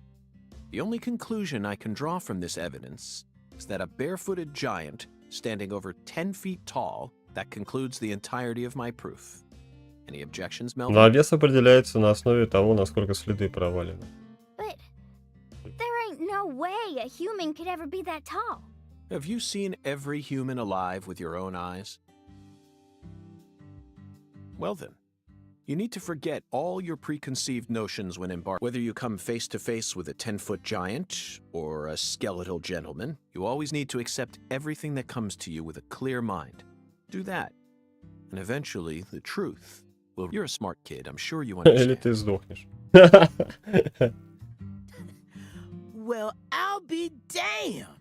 The only conclusion I can draw from this evidence is that a barefooted giant standing over 10 feet tall, that concludes the entirety of my proof. Any objections, Melvin? Ну, а вес определяется на основе того, насколько следы провалены. But there ain't no way a human could ever be that tall. Have you seen every human alive with your own eyes? Well then, you need to forget all your preconceived notions when embarking. Whether you come face to face with a 10-foot giant or a skeletal gentleman, you always need to accept everything that comes to you with a clear mind. Do that, and eventually the truth will... You're a smart kid, I'm sure you Или understand. ты сдохнешь. Well, I'll be damned.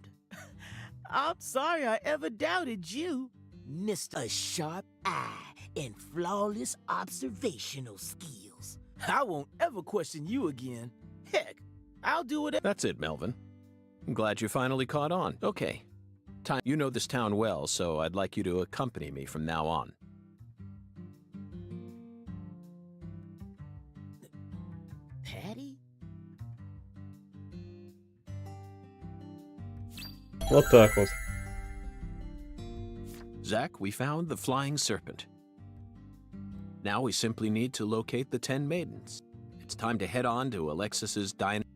I'm sorry I ever doubted you, Mr. A sharp eye and flawless observational skills. I won't ever question you again. Heck, I'll do whatever. That's it, Melvin. I'm glad you finally caught on. Okay. Time. You know this town well, so I'd like you to accompany me from now on. Patty? Вот так вот. Zach, we found the flying serpent. Now we simply need to locate the 10 maidens. It's time to head on to Alexis's diner.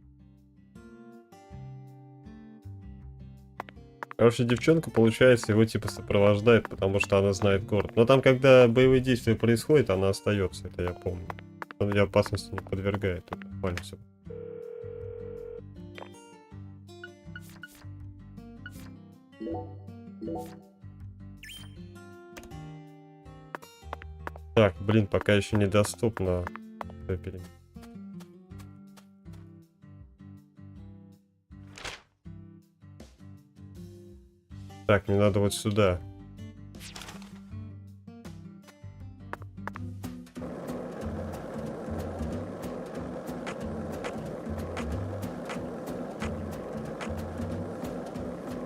Короче, девчонка, получается, его типа сопровождает, потому что она знает город. Но там, когда боевые действия происходят, она остается, это я помню. Он ее опасности не подвергает, это нормально все. Так, блин, пока еще недоступно. Так, мне надо вот сюда.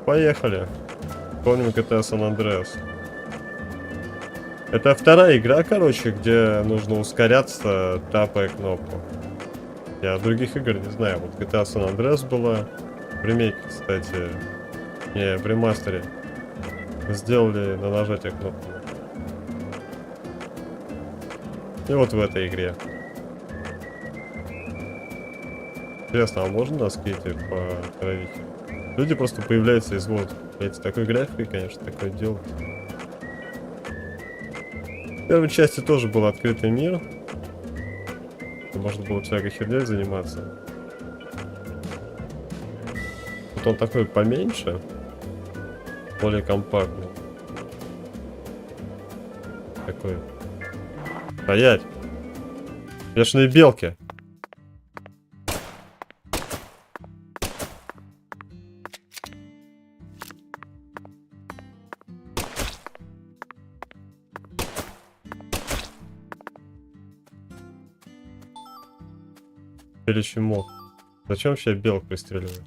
Поехали. Помним GTA San Andreas. Это вторая игра, короче, где нужно ускоряться, тапая кнопку. Я других игр не знаю. Вот GTA San Andreas была. В ремейке, кстати. Не, в ремастере. Сделали на нажатие кнопки. И вот в этой игре. Интересно, а можно на скейте по травихе? Люди просто появляются из воздуха. С такой графикой, конечно, такое делать. В первой части тоже был открытый мир. можно было всякой херней заниматься. Вот он такой поменьше, более компактный. Такой. Стоять! Бешеные белки! Или чему? Зачем вообще я белок пристреливаю?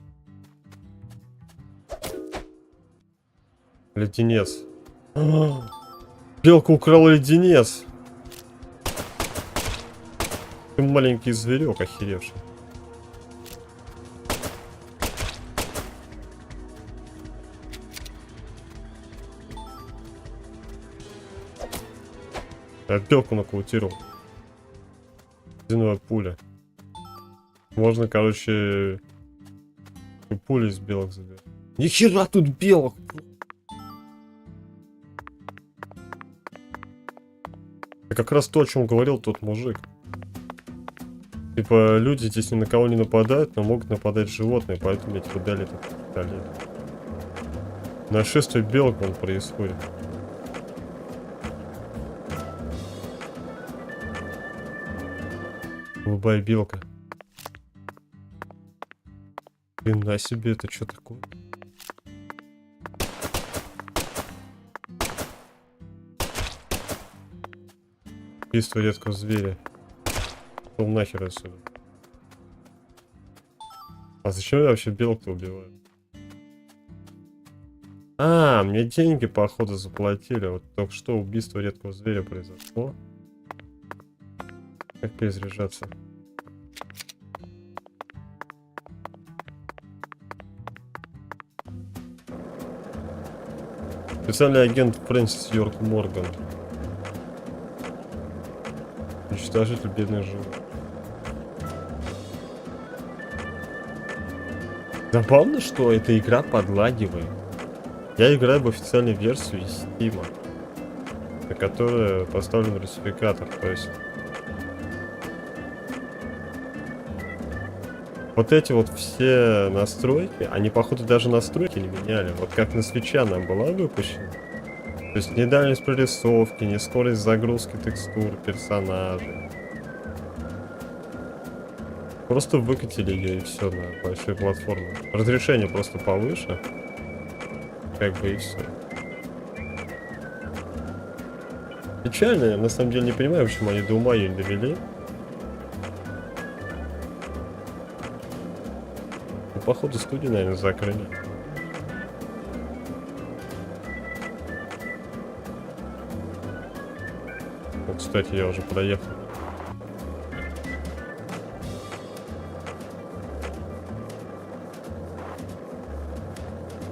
Леденец. Белка украла леденец. Ты маленький зверек охеревший. Я белку нокаутировал. Резиновая пуля. Можно, короче, пули из белок забирать. Нихера тут белок! Это как раз то, о чем говорил тот мужик. Типа, люди здесь ни на кого не нападают, но могут нападать животные, поэтому я типа дали этот пистолет. Нашествие белок вон происходит. Голубая белка. Блин, на себе, это что такое? Убийство редкого зверя. Пошел нахер отсюда. А зачем я вообще белок-то убиваю? А, мне деньги, походу, заплатили. Вот только что убийство редкого зверя произошло. Как перезаряжаться? Специальный агент Френсиса Йорка Мограна. Уничтожитель бедных животных. Забавно, что эта игра подлагивает. Я играю в официальную версию из Steam, на которой поставлен русификатор, то есть вот эти вот все настройки, они походу даже настройки не меняли. Вот как на свитче она была выпущена. То есть ни дальность прорисовки, ни скорость загрузки текстур, персонажей. Просто выкатили ее и все на большой платформе. Разрешение просто повыше. Как бы и все. Печально, я на самом деле не понимаю, почему они до ума ее не довели. Ну, походу студию, наверное, закрыли. Вот, кстати, я уже проехал.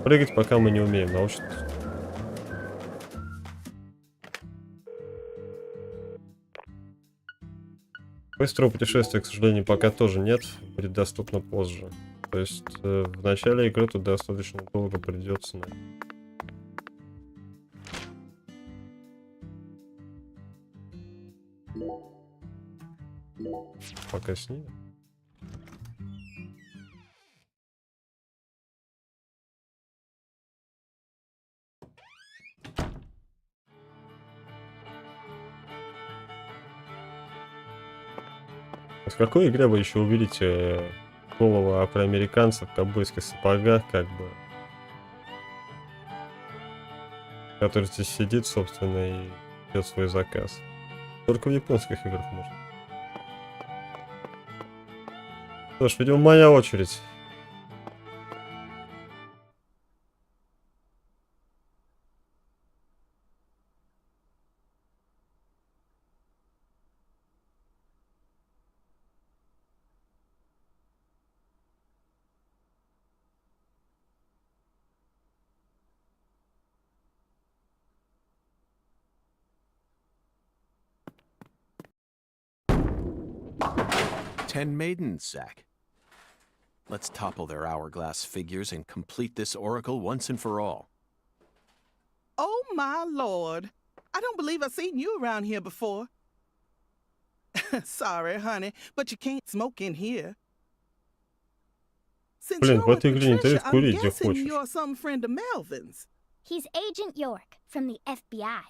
Прыгать пока мы не умеем, научить. Быстрого путешествия, к сожалению, пока тоже нет. Будет доступно позже. То есть в начале игры тут достаточно долго придется. Пока снимем. В какой игре вы еще увидите голову афроамериканца в ковбойских сапогах, как бы, который здесь сидит, собственно, и ждет свой заказ? Только в японских играх можно. Что ж, видимо, моя очередь. Ten maidens, Zack. Let's topple their hourglass figures and complete this oracle once and for all. Oh, my lord. I don't believe I've seen you around here before. Sorry, honey, but you can't smoke in here. Since Блин, you're в with этой игре не Patricia, дают I'm курить, где guessing хочешь. you're some friend of Melvin's. He's Agent York from the FBI.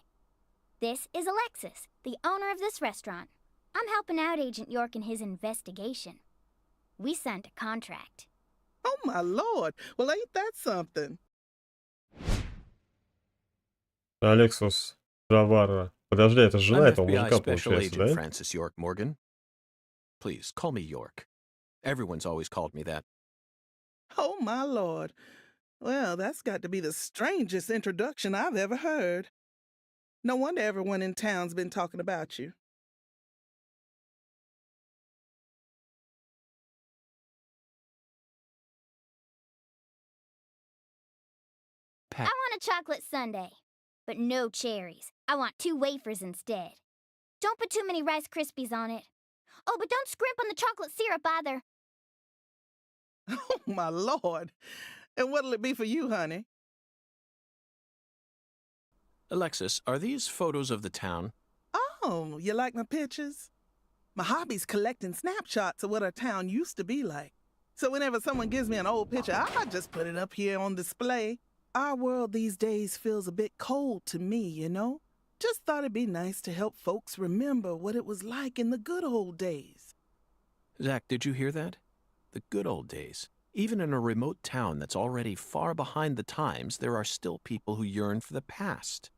This is Alexis, the owner of this restaurant. I'm helping out Agent York in his investigation. We signed a contract. Oh, my lord. Well, ain't that something? Алексус Травара. Подожди, это жена I'm этого FBI мужика, Special получается, Agent да? Francis York Morgan. Please, call me York. Everyone's always called me that. Oh, my lord. Well, that's got to be the strangest introduction I've ever heard. No wonder everyone in town's been talking about you. I want a chocolate sundae, but no cherries. I want 2 wafers instead. Don't put too many Rice Krispies on it. Oh, but don't scrimp on the chocolate syrup either. Oh, my lord. And what'll it be for you, honey? Alexis, are these photos of the town? Oh, you like my pictures? My hobby's collecting snapshots of what our town used to be like. So whenever someone gives me an old picture, I just put it up here on display. Our world these days feels a bit cold to me, you know? Just thought it'd be nice to help folks remember what it was like in the good old days. Zach, did you hear that? The good old days. Even in a remote town that's already far behind the times, there are still people who yearn for the past.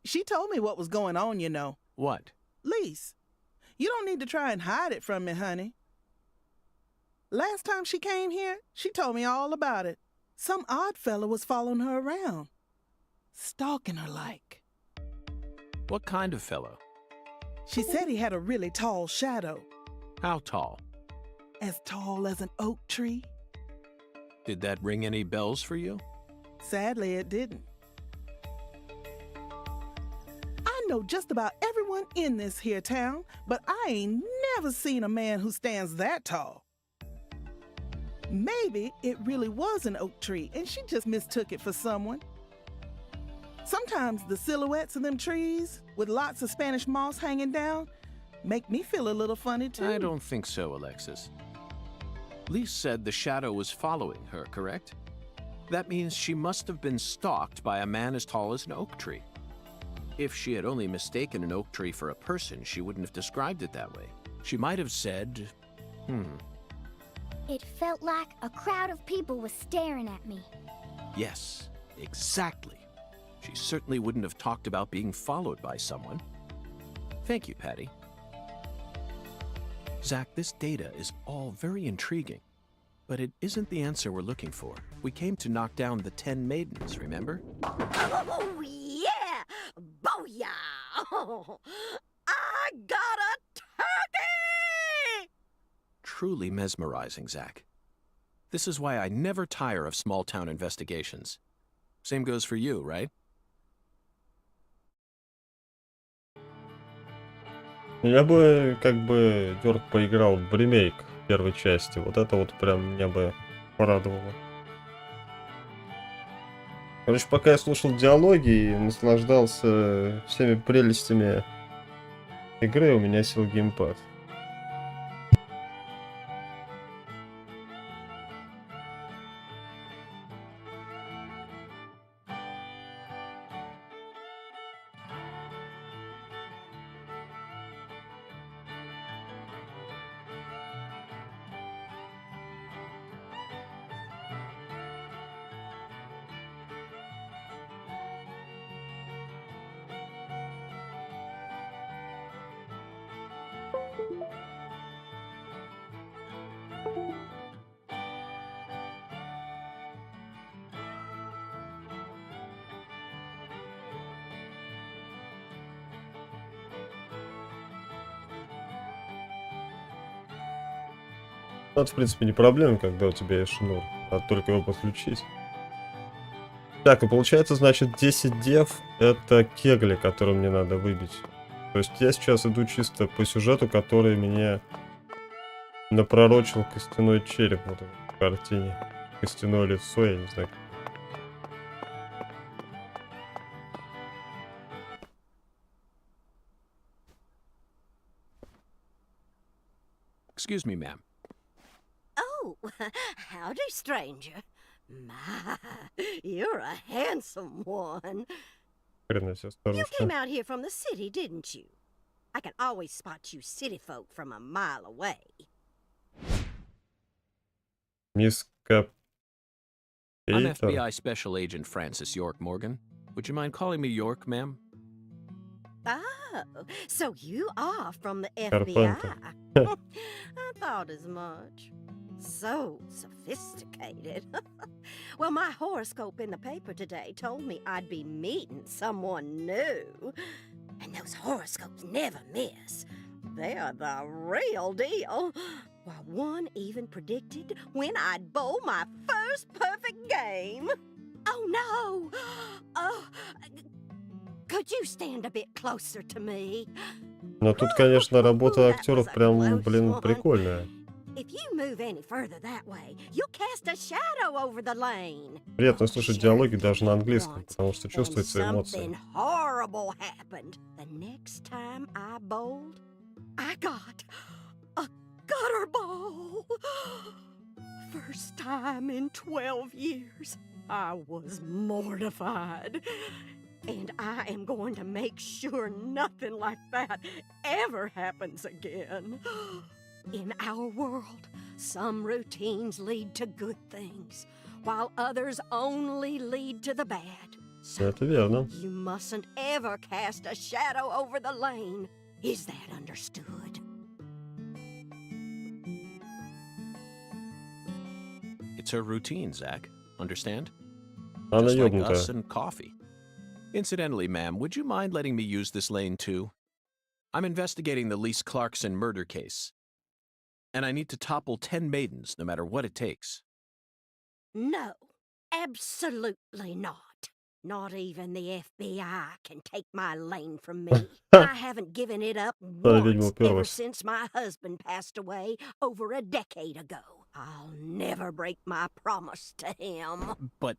She told me what was going on, you know. What? Lise, you don't need to try and hide it from me, honey. Last time she came here, she told me all about it. Some odd fella was following her around, stalking her like. What kind of fellow? She said he had a really tall shadow, How tall? as tall as an oak tree. Did that ring any bells for you? Sadly, it didn't. I know just about everyone in this here town, but I ain't never seen a man who stands that tall. Maybe it really was an oak tree and she just mistook it for someone. Sometimes the silhouettes of them trees with lots of Spanish moss hanging down make me feel a little funny too. I don't think so, Alexis. Lise said the shadow was following her, correct? That means she must have been stalked by a man as tall as an oak tree. If she had only mistaken an oak tree for a person, she wouldn't have described it that way. She might have said, It felt like a crowd of people was staring at me. Yes, exactly. She certainly wouldn't have talked about being followed by someone. Thank you, Patty. Zach, this data is all very intriguing, but it isn't the answer we're looking for. We came to knock down the 10 maidens, remember? Oh, yeah! Booyah! Oh, I got a turkey! Truly mesmerizing, Zach. This is why I never tire of small-town investigations. Same goes for you, right? Я бы, как бы, Йорк поиграл в ремейк первой части. Вот это вот прям меня бы порадовало. Короче, пока я слушал диалоги и наслаждался всеми прелестями игры, у меня сел геймпад. Это, в принципе, не проблема, когда у тебя есть шнур. Надо только его подключить. Так, и получается, значит, 10 дев — это кегли, которые мне надо выбить. То есть я сейчас иду чисто по сюжету, который меня напророчил костяной череп вот в картине. Костяное лицо, я не знаю. Excuse me, ma'am. Oh, howdy, stranger. My, you're a handsome one. Хрена себе, You came старушка. out here from the city, didn't you? I can always spot you city folk from a mile away. Мисс I'm Капейтер. FBI Special Agent Francis Yorka Mogran. Would you mind calling me York, ma'am? Oh, so you are from the Carpenter. FBI. I thought as much. So sophisticated. Well, my horoscope in the paper today told me I'd be meeting someone new. And those horoscopes never miss. They're the real deal. Well, one even predicted when I'd bowl my first perfect game. Oh, no. Oh, could you stand a bit closer to me? Но тут, конечно, работа актеров прям, блин, прикольная. If you move any further that way, you'll cast a shadow over the lane. Приятно слушать диалоги даже на английском, потому что чувствуются эмоции. Something horrible happened. The next time I bowled, I got a gutter ball. First time in 12 years. I was mortified. And I am going to make sure nothing like that ever happens again. In our world, some routines lead to good things, while others only lead to the bad. So Это верно. you mustn't ever cast a shadow over the lane. Is that understood? It's her routine, Zach. Understand? Она Just like us ёбнутая. and coffee. Incidentally, ma'am, would you mind letting me use this lane too? I'm investigating the Lise Clarkson murder case. And I need to topple 10 maidens, no matter what it takes. No, absolutely not. Not even the FBI can take my lane from me. I haven't given it up Старая ведьма once ever уперлась. since my husband passed away over a decade ago. I'll never break my promise to him. But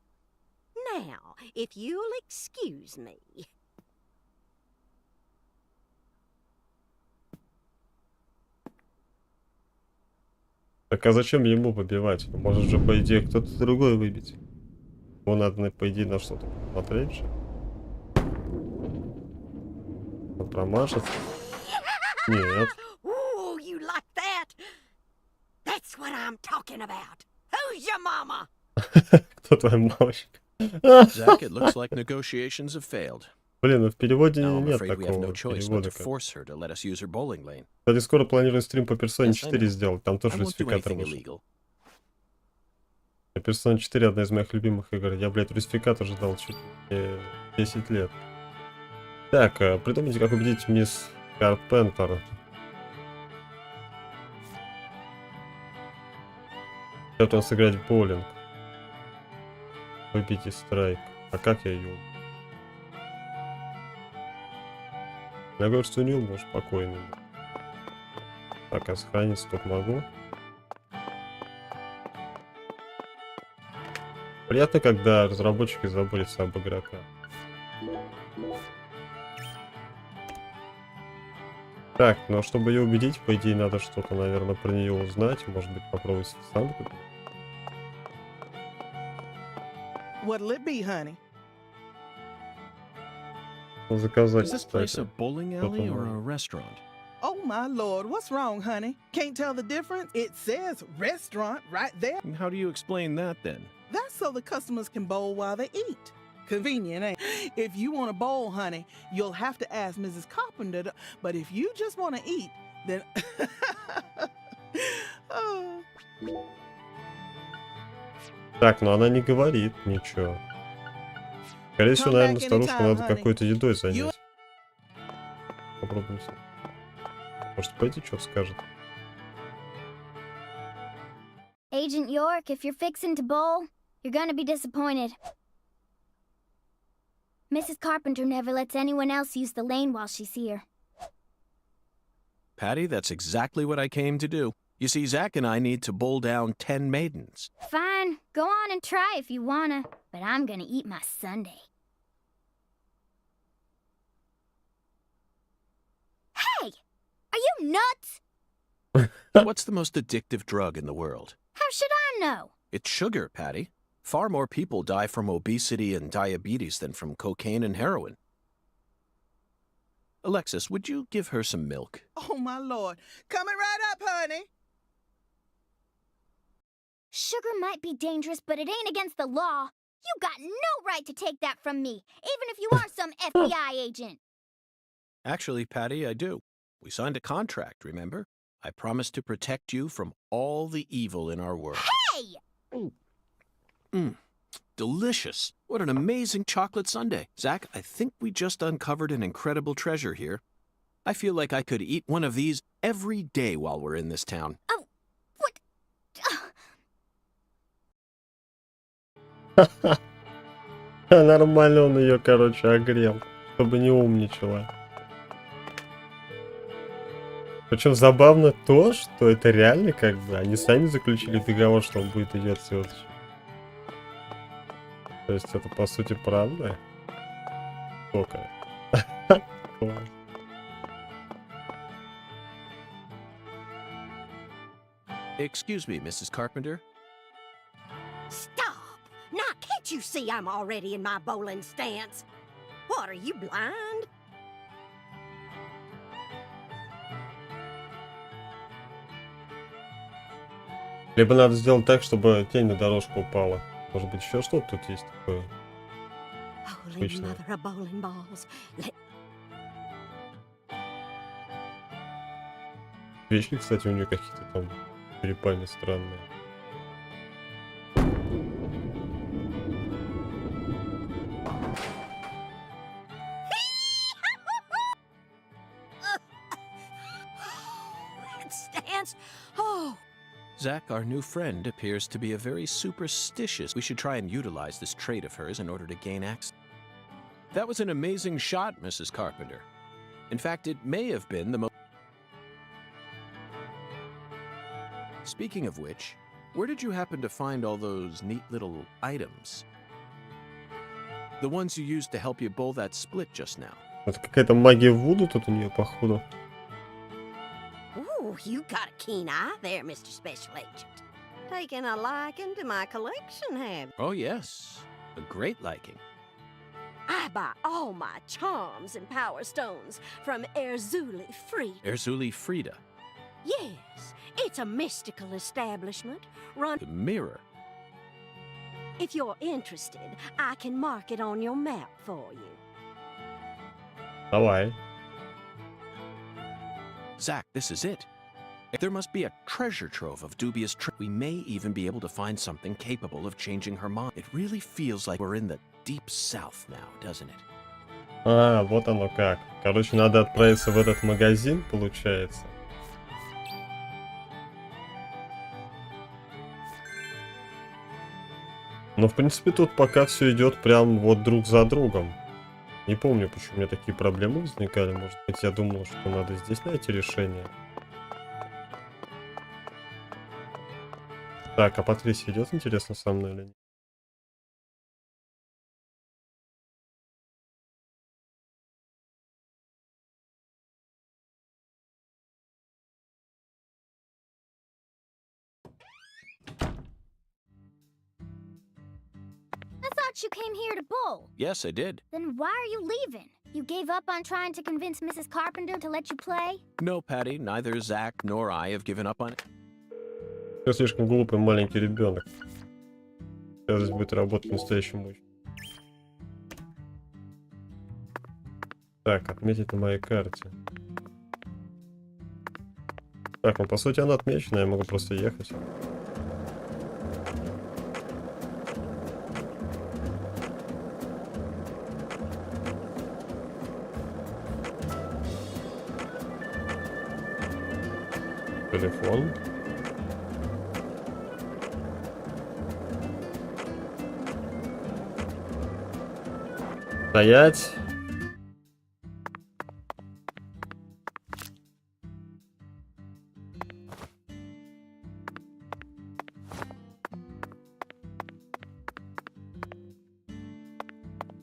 Now, if you'll excuse me. Так а зачем ему побивать? Может же, по идее, кто-то другой выбить. Ему надо, по идее, на что-то посмотреть же. Он промажет? Нет. Ooh, you like that? That's what I'm talking about. Who's your mama? Кто твоя мамочка? Zach, it looks like negotiations have failed. Блин, ну в переводе Now I'm нет afraid we have такого no choice but перевода. to force her to let us use her bowling lane. Кстати, скоро планирую стрим по Персоне Yes, I 4 know. сделать. Там I тоже won't do русификатор anything вышел. illegal. Персона 4 одна из моих любимых игр. Я, блядь, русификатор ждал чуть ли 10 лет. Так, придумайте, как убедить мисс Карпентер. Хотят он сыграть в боулинг. Выбейте страйк. А как я ее убью? Я говорю, что не убил, спокойно. Так, а сохраниться тут могу. Приятно, когда разработчики заботятся об игроках. Так, но чтобы ее убедить, по идее, надо что-то, наверное, про нее узнать. Может быть, попробовать сам купить. What'll it be, honey? Заказать, Is this place кстати. a bowling alley or a restaurant? Oh, my Lord, what's wrong, honey? Can't tell the difference? It says restaurant right there. And how do you explain that then? That's so the customers can bowl while they eat. Convenient, ain't it? If you want to bowl, honey, you'll have to ask Mrs. Carpenter. But if you just want to eat, then... Oh. Так, но она не говорит ничего. Скорее всего, наверное, старушку надо какой-то едой занять. Попробуем. Может, пойти что-то скажет. Agent York, if you're fixing to bowl, you're gonna be disappointed. Mrs. Carpenter never lets anyone else use the lane while she's here. Patty, that's exactly what I came to do. You see, Zach and I need to bowl down 10 maidens. Fine, go on and try if you wanna, but I'm gonna eat my sundae. Hey! Are you nuts? What's the most addictive drug in the world? How should I know? It's sugar, Patty. Far more people die from obesity and diabetes than from cocaine and heroin. Alexis, would you give her some milk? Oh, my Lord. Coming right up, honey. Sugar might be dangerous, but it ain't against the law. You got no right to take that from me, even if you are some FBI agent. Actually, Patty, I do. We signed a contract, remember? I promised to protect you from all the evil in our world. Hey! Delicious. What an amazing chocolate sundae. Zach, I think we just uncovered an incredible treasure here. I feel like I could eat one of these every day while we're in this town. Oh, what? Нормально он ее, короче, огрел, чтобы не умничала. Причем забавно то, что это реально как бы, они сами заключили договор, что он будет ее отсылать. То есть это по сути правда? Сколько? Класс. Excuse me, Mrs. Carpenter. Stop! Now, can't you see I'm already in my bowling stance? What, are you blind? Либо надо сделать так, чтобы тень на дорожку упала. Может быть, еще что-то тут есть такое? Holy Отлично. mother of bowling balls. Вещи, кстати, у нее какие-то там черепами странные. It stands. Oh, Zach, our new friend, appears to be a very superstitious. We should try and utilize this trait of hers in order to gain access. That was an amazing shot, Mrs. Carpenter. In fact, it may have been the most... Speaking of which, where did you happen to find all those neat little items? The ones you used to help you bowl that split just now. Это какая-то магия Вуду тут у нее, походу. ooh, you got a keen eye there, Mr. Special Agent. Taking a liking to my collection, have you? Oh, yes. A great liking. I buy all my charms and power stones from Erzuli Free. Erzuli Frida. Yes, it's a mystical establishment run. The mirror. If you're interested, I can mark it on your map for you. Давай. Zach, this is it. There must be a treasure trove of dubious we may even be able to find something capable of changing her mind. It really feels like we're in the deep south now, doesn't it? А, вот оно как. Короче, надо отправиться в этот магазин, получается. Но, в принципе, тут пока все идет прям вот друг за другом. Не помню, почему у меня такие проблемы возникали. Может быть, я думал, что надо здесь найти решение. Так, а Патрисия идет, интересно, со мной или нет? I thought you came here to bowl. Yes, I did. Then why are you leaving? You gave up on trying to convince Mrs. Carpenter to let you play? No, Patty, neither Zach nor I have given up on it. Я слишком глупый маленький ребенок. Сейчас здесь будет работать настоящий муж. Так, отметить на моей карте. Так, ну по сути она отмечена, я могу просто ехать. Телефон. Стоять.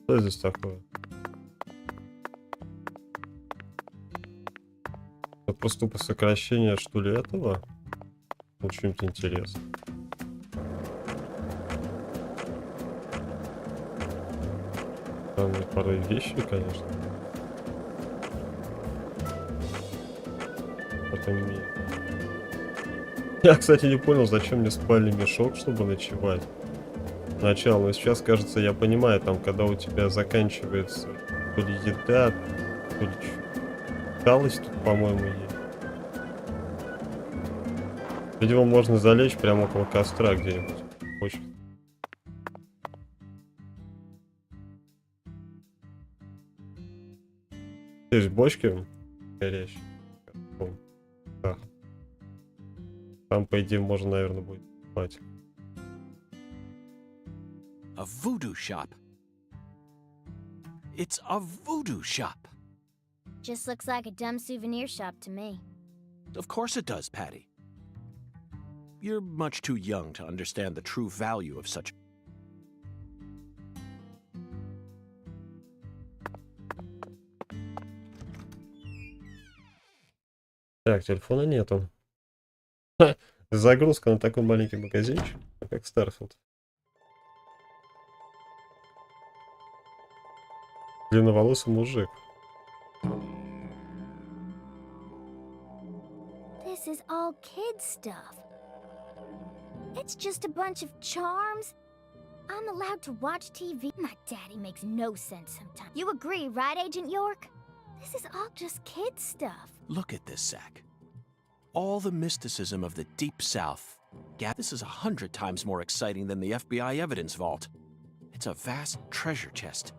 Что здесь такое? Это просто тупо сокращение, что ли, этого? Очень интересно. Там порой вещи, конечно. Потом я, кстати, не понял, зачем мне спальный мешок, чтобы ночевать. Начало. Но сейчас, кажется, я понимаю, там, когда у тебя заканчивается то ли еда, то ли усталость тут, по-моему, есть. Видимо, можно залечь прямо около костра где-нибудь. Очень. Здесь бочки горящие. Да. Там, по идее, можно, наверное, будет спать. A voodoo shop. It's a voodoo shop. Just looks like a dumb souvenir shop to me. Of course it does, Patty. You're much too young to understand the true value of such. Так, телефона нету. Ха, загрузка на такой маленький магазинчик, как Старфилд. Длинноволосый мужик. This is all kid stuff. It's just a bunch of charms. I'm allowed to watch TV. My daddy makes no sense sometimes. You agree, right, Agent York? This is all just kid stuff. Look at this, Zach. All the mysticism of the Deep South. This is 100 times more exciting than the FBI evidence vault. It's a vast treasure chest.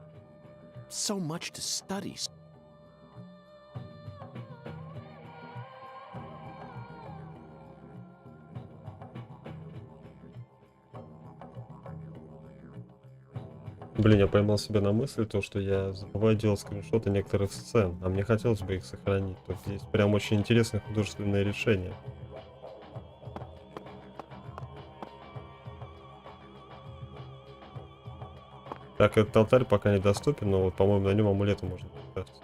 So much to study. Блин, я поймал себя на мысли, то, что я забываю делать скриншоты некоторых сцен, а мне хотелось бы их сохранить. Тут есть прям очень интересное художественное решение. Так, этот алтарь пока недоступен, но вот, по-моему, на нем амулеты можно поставить.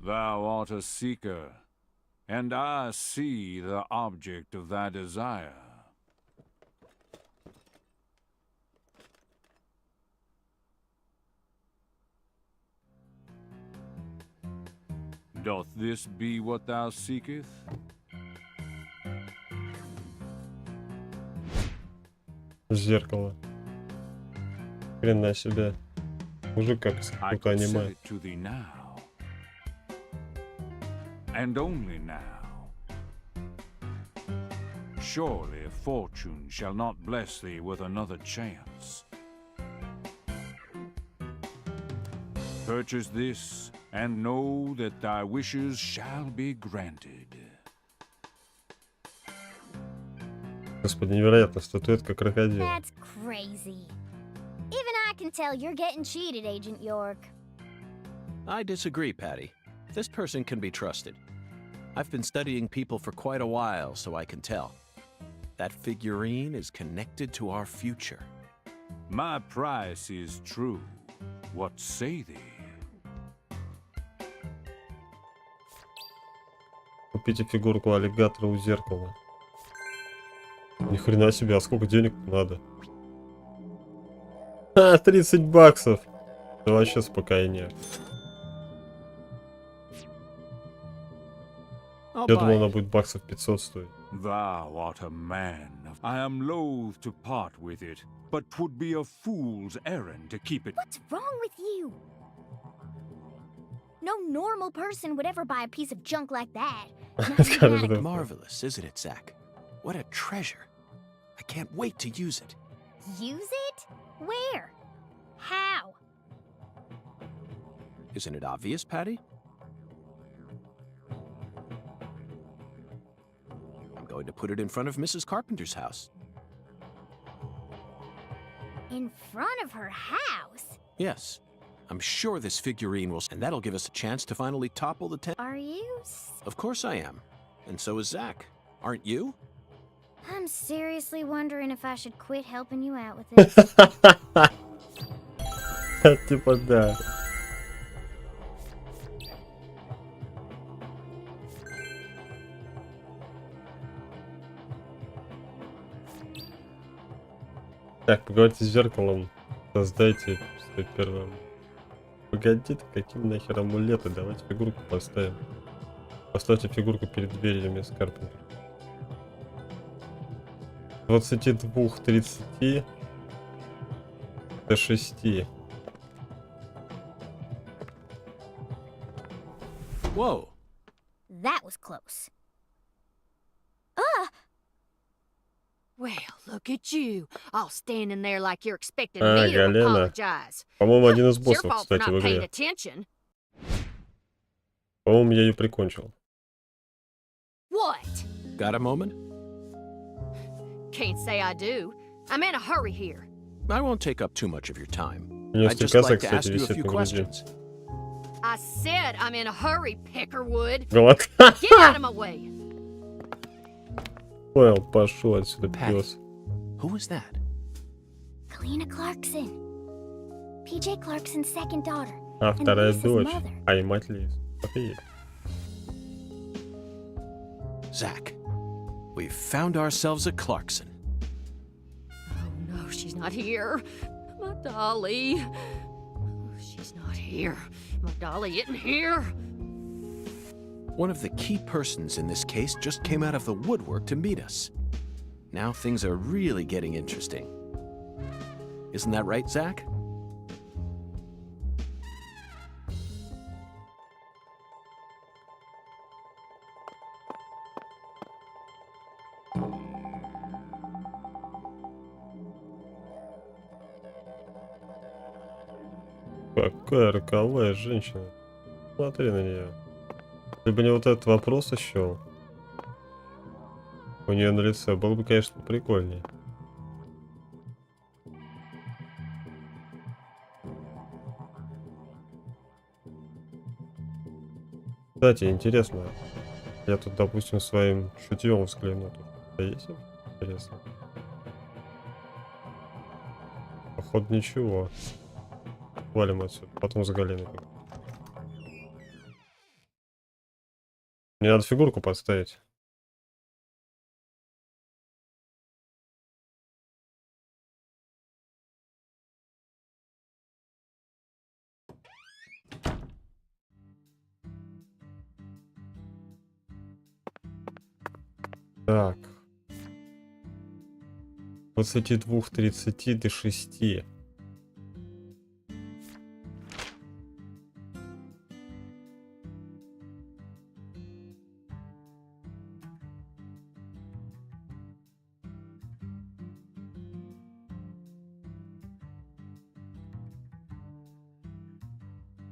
Thou art a seeker, and I see the object of thy desire. Doth this be what thou seeketh? Зеркало. Хрена себе. Мужик как из I какого-то could set аниме. it to thee now, and only now. Surely fortune shall not bless thee with another chance. Purchase this, and know that thy wishes shall be granted. Господи, невероятно, статуэтка крокодила. That's crazy. Even I can tell you're getting cheated, Agent York. I disagree, Patty. This person can be trusted. I've been studying people for quite a while, so I can tell. That figurine is connected to our future. My price is true. What say thee? Купите фигурку аллигатора у зеркала. Ни хрена себе, а сколько денег надо? А, 30 баксов. Да вообще спокойнее. I'll Я buy думал, она it. будет баксов 500 стоить. Thou art a man. I am loath to part with it, but 'twould be a fool's errand to keep it. What's wrong with you? No normal person would ever buy a piece of junk like that. Not even Скажешь, that- да. Marvelous, isn't it, Zach? What a treasure. I can't wait to use it. Use it? Where? How? Isn't it obvious, Patty? I'm going to put it in front of Mrs. Carpenter's house. In front of her house? Yes. I'm sure this figurine will... And that'll give us a chance to finally topple the tent. Are you Of course I am. And so is Zach. aren't you? I'm seriously wondering if I should quit helping you out with this. Типа да. Так, поговорите с зеркалом. Создайте свой первым. Погоди, каким нахер амулеты? Давайте фигурку поставим. Поставьте фигурку перед дверью вместо Карпентера. 22:30 до 6. Whoa. That was close. Well, look at you, all standing there like you're expecting А, me to Галена. apologize. По-моему, один из It's your боссов, fault for кстати, в not paying игре. attention. По-моему, я ее прикончил. What? Got a moment? Can't say I do. I'm in a hurry here. I won't take up too much of your time. У нее I'd just стикаса, like to ask кстати, you a висит few на груди. questions. I said I'm in a hurry, Peckerwood. Голод. Get out of my way. Понял, пошел отсюда, Patty. пес. Who was that? Kalina Clarkson. PJ Clarkson's second daughter. А And вторая Lisa's дочь. mother. А и мать Лиз. Так и есть. Zach, we've found ourselves a Clarkson. Oh no, she's not here. My dolly. She's not here. My dolly isn't here. One of the key persons in this case just came out of the woodwork to meet us. Now things are really getting interesting. Isn't that right, Zach? Какая роковая женщина. Смотри на нее. Если бы не вот этот вопрос еще у нее на лице, было бы, конечно, прикольнее. Кстати, интересно. Я тут, допустим, своим чутьем взгляну. Тут есть интересно? Походу, ничего. Валим отсюда, потом за Галиной. Мне надо фигурку подставить. Так. 22:30 до 6.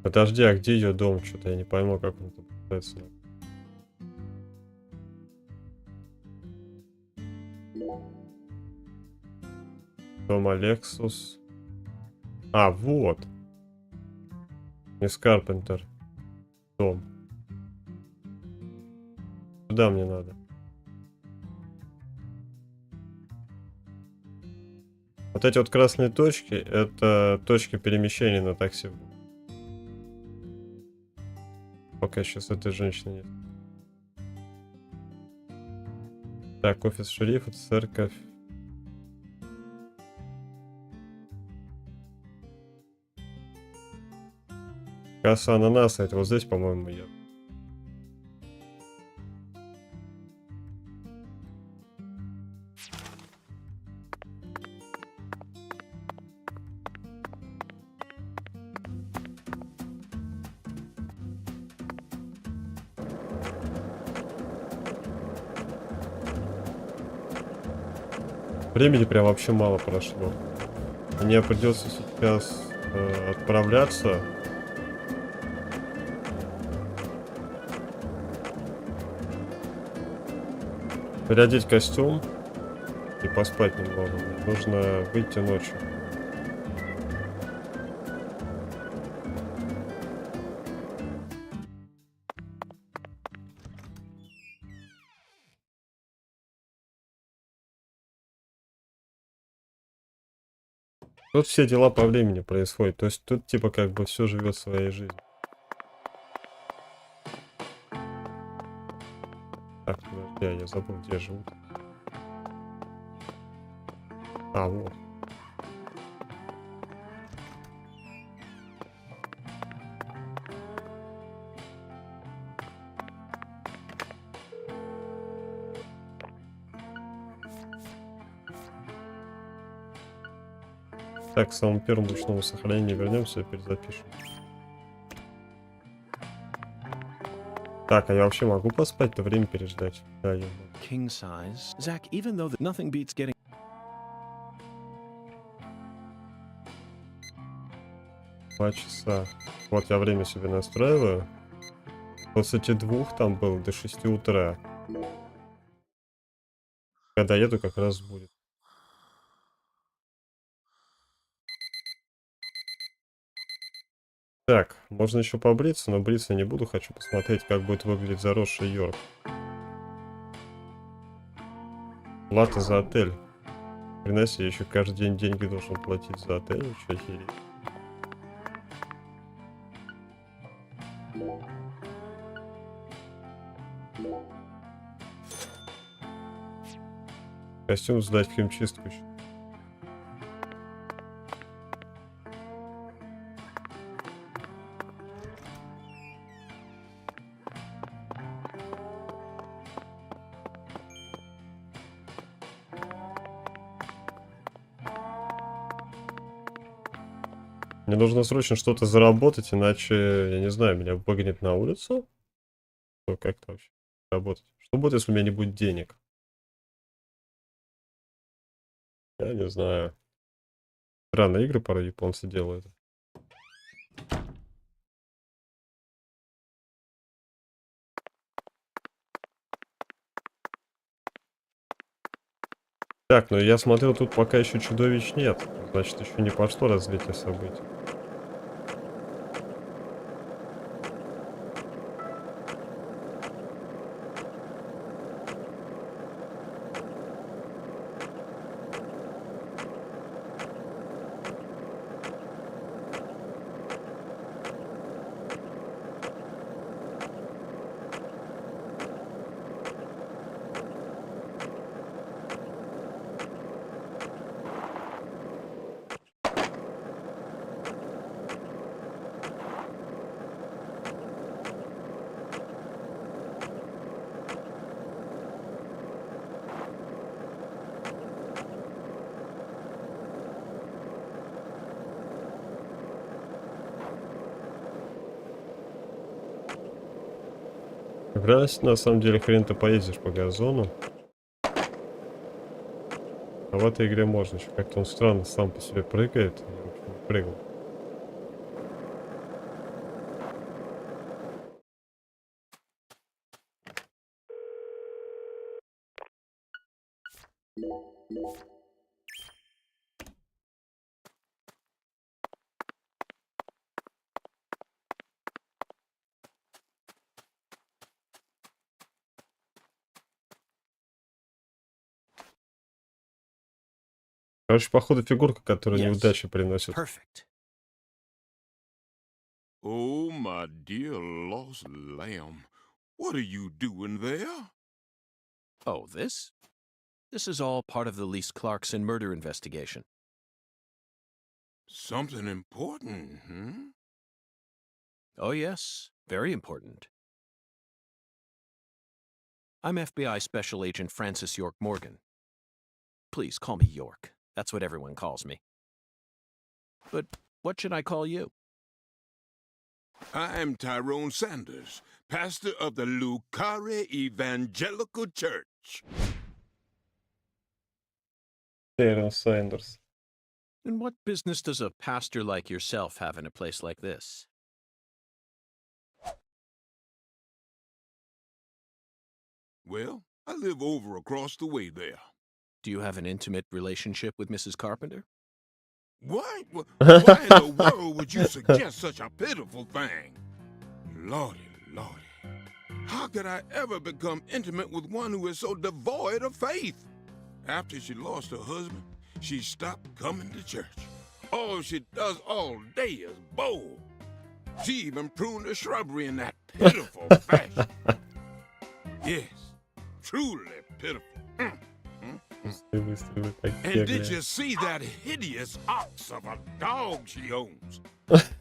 Подожди, а где ее дом? Что-то я не пойму, как он тут пытается. Дом Алексус. А, вот. Мисс Карпентер. Дом. Куда мне надо? Вот эти вот красные точки, это точки перемещения на такси. Пока сейчас этой женщины нет. Так, офис шерифа, церковь. Касса ананаса, это вот здесь, по-моему, я. Времени прям вообще мало прошло. Мне придется сейчас отправляться. Переодеть костюм и поспать немного. Нужно выйти ночью. Тут все дела по времени происходят. То есть тут типа как бы все живет своей жизнью. Так, подожди, я забыл, где живут. А, вот. Так, к самому первому ручному сохранению вернемся и перезапишем. Так, а я вообще могу поспать-то, время переждать? Да, я могу. King size. Zach, even though nothing beats getting 2 часа. Вот я время себе настраиваю. После 2 там было до 6 утра. Когда еду, как раз будет. Так, можно еще побриться, но бриться не буду. Хочу посмотреть, как будет выглядеть заросший Йорк. Плата за отель. Хрена себе, я еще каждый день деньги должен платить за отель. Ничего херить. Костюм сдать в химчистку еще. Мне нужно срочно что-то заработать, иначе, я не знаю, меня выгонят на улицу. Как-то вообще работать. Что будет, если у меня не будет денег? Я не знаю. Странные игры порой японцы делают. Так, ну я смотрю, тут пока еще чудовищ нет. Значит, еще не пошло развитие событий. Раз, на самом деле, хрен ты поездишь по газону. А в этой игре можно еще. Как-то он странно сам по себе прыгает. Я, в общем, не прыгал. Короче, походу фигурка, которая Yes. неудачи приносит. perfect. Oh, my dear lost lamb. What are you doing there? Oh, this? This is all part of the Lise Clarkson murder investigation. Something important, hmm? Oh, yes. Very important. I'm FBI Special Agent Francis York Morgan. Please call me York. That's what everyone calls me. But what should I call you? I'm Tyrone Sanders, pastor of the Lucare Evangelical Church. Тайрон Сандерс. And what business does a pastor like yourself have in a place like this? Well, I live over across the way there. Do you have an intimate relationship with Mrs. Carpenter? Why? Why in the world would you suggest such a pitiful thing? Lordy, lordy. How could I ever become intimate with one who is so devoid of faith? After she lost her husband, she stopped coming to church. All she does all day is bowl. She even pruned the shrubbery in that pitiful fashion. Yes, truly pitiful. And did you see that hideous ox of a dog she owns?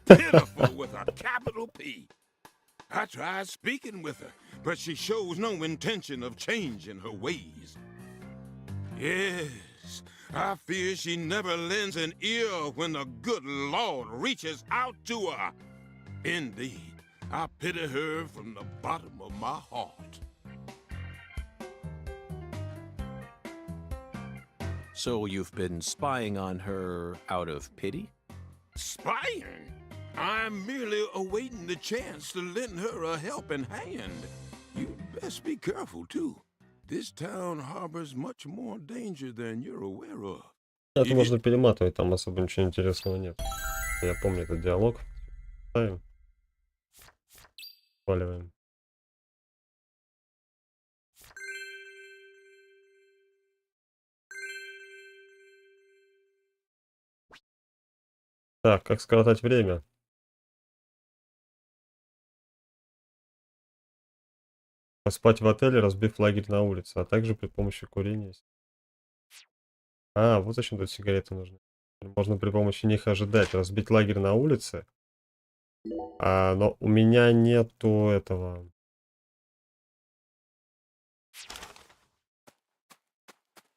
Pitiful with a capital P. I tried speaking with her, but she shows no intention of changing her ways. Yes, I fear she never lends an ear when the good Lord reaches out to her. Indeed, I pity her from the bottom of my heart. So you've been spying on her out of pity? Spying? I'm merely awaiting the chance to lend her a helping hand. You'd best be careful, too. This town harbors much more danger than you're aware of. Это можно перематывать, там особо ничего интересного нет. Я помню этот диалог. Ставим. Сваливаем. Так, как скоротать время? Поспать в отеле, разбив лагерь на улице, а также при помощи курения. А, вот зачем тут сигареты нужны. Можно при помощи них ожидать, разбить лагерь на улице. Но у меня нету этого.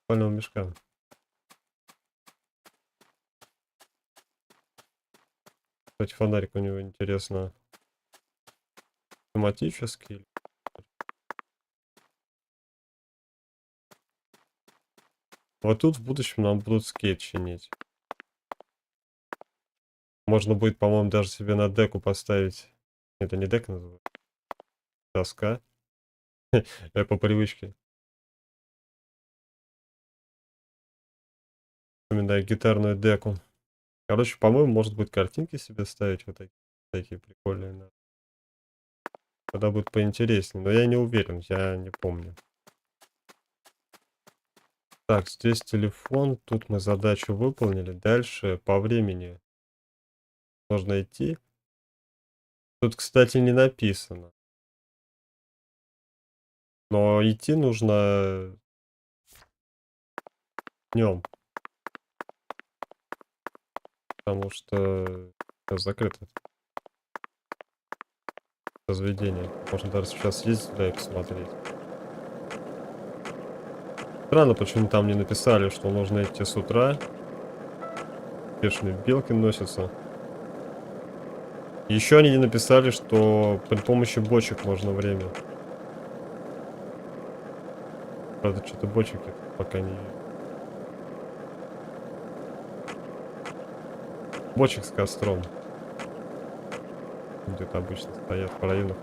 Спального мешка. Кстати, фонарик у него, интересно, тематический. Вот тут в будущем нам будут скейт чинить. Можно будет, по-моему, даже себе на деку поставить. Это не дека называется. Доска. Я по привычке. Вспоминаю гитарную деку. Короче, по-моему, может быть, картинки себе ставить вот такие прикольные. Тогда будет поинтереснее. Но я не уверен, я не помню. Так, здесь телефон. Тут мы задачу выполнили. Дальше по времени нужно идти. Тут, кстати, не написано. Но идти нужно днем. Потому что закрыто заведение. Можно даже сейчас съездить туда и посмотреть. Странно, почему там не написали, что нужно идти с утра. Бешеные белки носятся. Еще они не написали, что при помощи бочек можно время. Правда, что-то бочек я пока не вижу. Бочек с костром. Где-то обычно стоят по районах.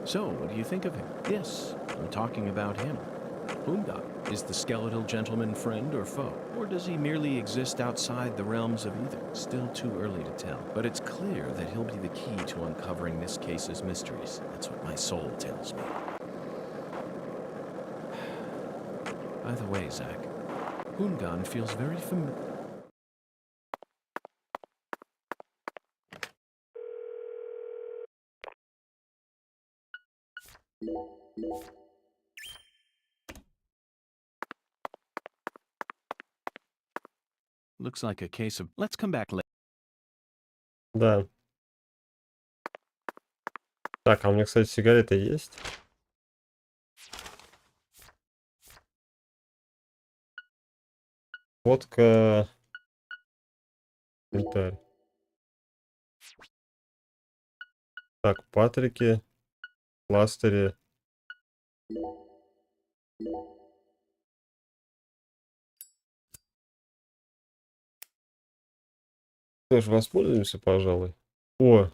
So, what do you think of him? Yes, I'm talking about him. Hunga, is the skeletal gentleman friend or foe? Or does he merely exist outside the realms of either? Still too early to tell. But it's clear that he'll be the key to uncovering this case's mysteries. That's what my soul tells me. By the way, Zach, Hungan feels very familiar. Looks like a case of... Let's come back later. Да. Так, а у меня, кстати, сигареты есть. Водка. Комментарий. Так, патрики. Пластыри. Тоже воспользуемся, пожалуй. О!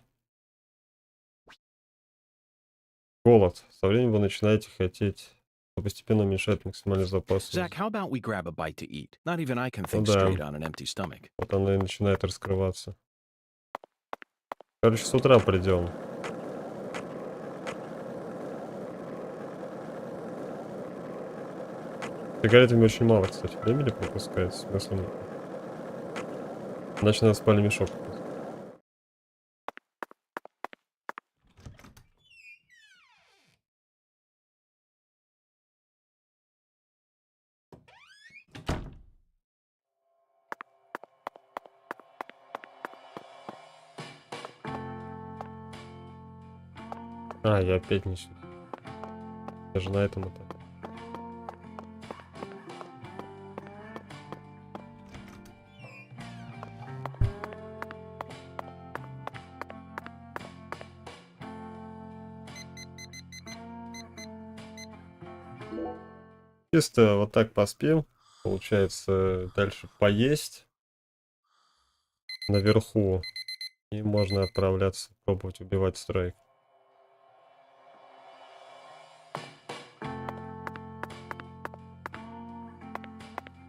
Голод. Со временем вы начинаете хотеть, что постепенно уменьшает максимальный запас. Zach, how about we grab a bite to eat? Not even I can think да. straight on an empty stomach. Вот оно и начинает раскрываться. Короче, с утра придем. Сигаретами очень мало, кстати, времени пропускается. Смысла нет. Иначе надо спальный мешок. А, я опять не сюда. Даже на этом этапе. Чисто вот так поспим. Получается, дальше поесть наверху. И можно отправляться, пробовать убивать страйк.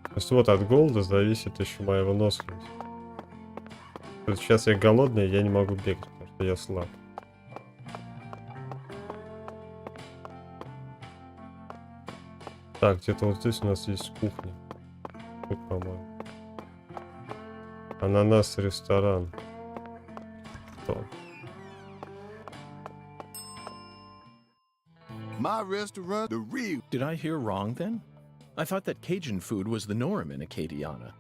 То есть вот от голода зависит еще моя выносливость. То есть сейчас я голодный, я не могу бегать, потому что я слаб. Так, где-то вот здесь у нас есть кухня. Тут, по-моему. Ананас, ресторан. Что? My restaurant, the real. Did I hear wrong then? I thought that Cajun food was the norm in Acadiana.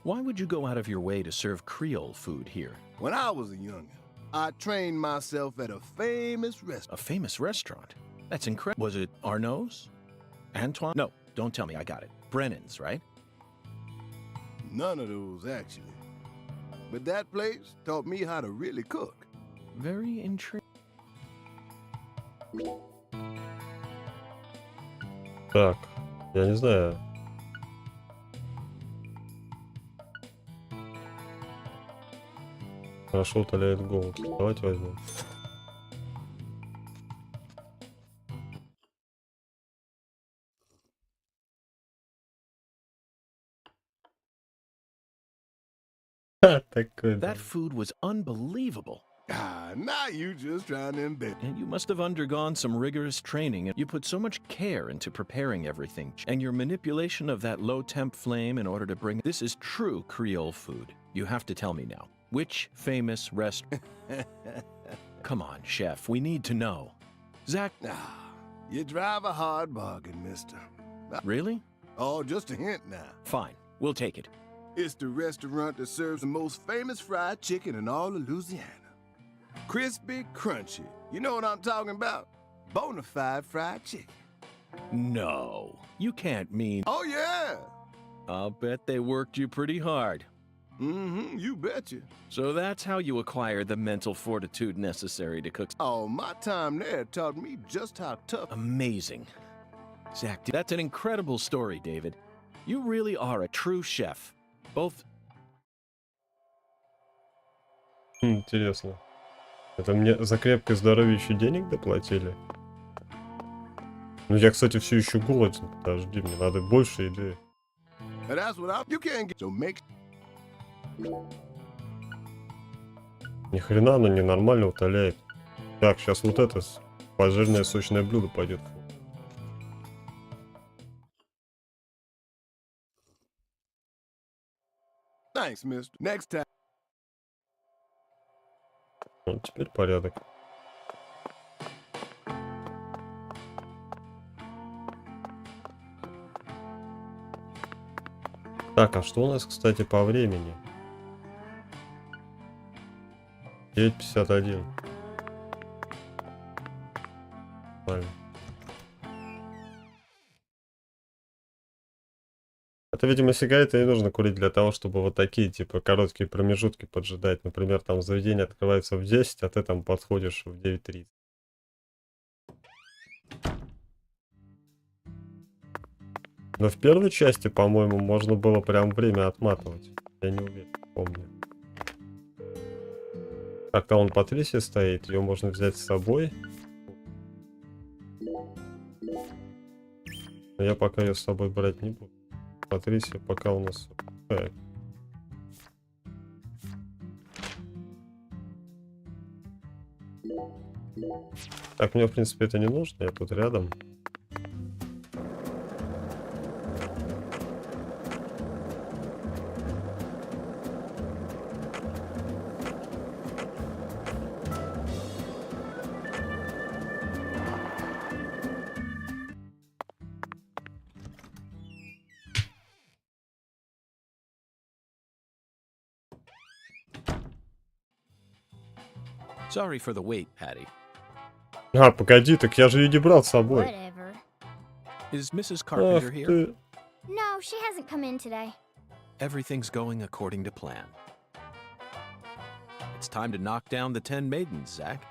Why would you go out of your way to serve Creole food here? When I was a youngin', I trained myself at a famous restaurant. A famous restaurant? That's incredible. Was it Arnaud's? Antoine? No, don't tell me I got it. Brennan's, right? None of those, actually. But that place taught me how to really cook. Very intriguing. Так, я не знаю. Хорошо утоляет голод. Давайте возьмем. Такой. That food was unbelievable. Ah, now you just trying to embed. And you must have undergone some rigorous training. You put so much care into preparing everything. And your manipulation of that low-temp flame in order to bring... This is true Creole food. You have to tell me now. Which famous restaurant... Come on, chef. We need to know. Zach... Ah, you drive a hard bargain, mister. Really? Oh, just a hint now. Fine. We'll take it. It's the restaurant that serves the most famous fried chicken in all of Louisiana. Crispy, crunchy. You know what I'm talking about? Bonafide fried chicken. No. You can't mean... Oh, yeah. I'll bet they worked you pretty hard. Mm-hmm, you betcha. So that's how you acquire the mental fortitude necessary to cook... Oh, my time there taught me just how tough... Amazing. Zach, that's an incredible story, David. You really are a true chef. Both... Интересно. Это мне за крепкое здоровье еще денег доплатили? Ну я, кстати, все еще голоден. Подожди, мне надо больше еды. Ни хрена оно ненормально утоляет. Так, сейчас вот это пожирное сочное блюдо пойдет. Thanks, mister. Next time. Вот теперь порядок. Так, а что у нас, кстати, по времени? 9:51. Правильно. Это, видимо, сигареты не нужно курить для того, чтобы вот такие, типа, короткие промежутки поджидать. Например, там заведение открывается в 10, а ты там подходишь в 9:30. Но в первой части, по-моему, можно было прям время отматывать. Я не уверен, помню. Так-то он Патрисия стоит, ее можно взять с собой. Но я пока ее с собой брать не буду. Патрисия пока у нас... Так, мне, в принципе, это не нужно, я тут рядом. Sorry for the wait, Patty. А, погоди, так я же ее не брал с собой. Whatever. Is Mrs. Ах Carpenter here? ты. No, she hasn't come in today. Everything's going according to plan. It's time to knock down the 10 maidens, Zach.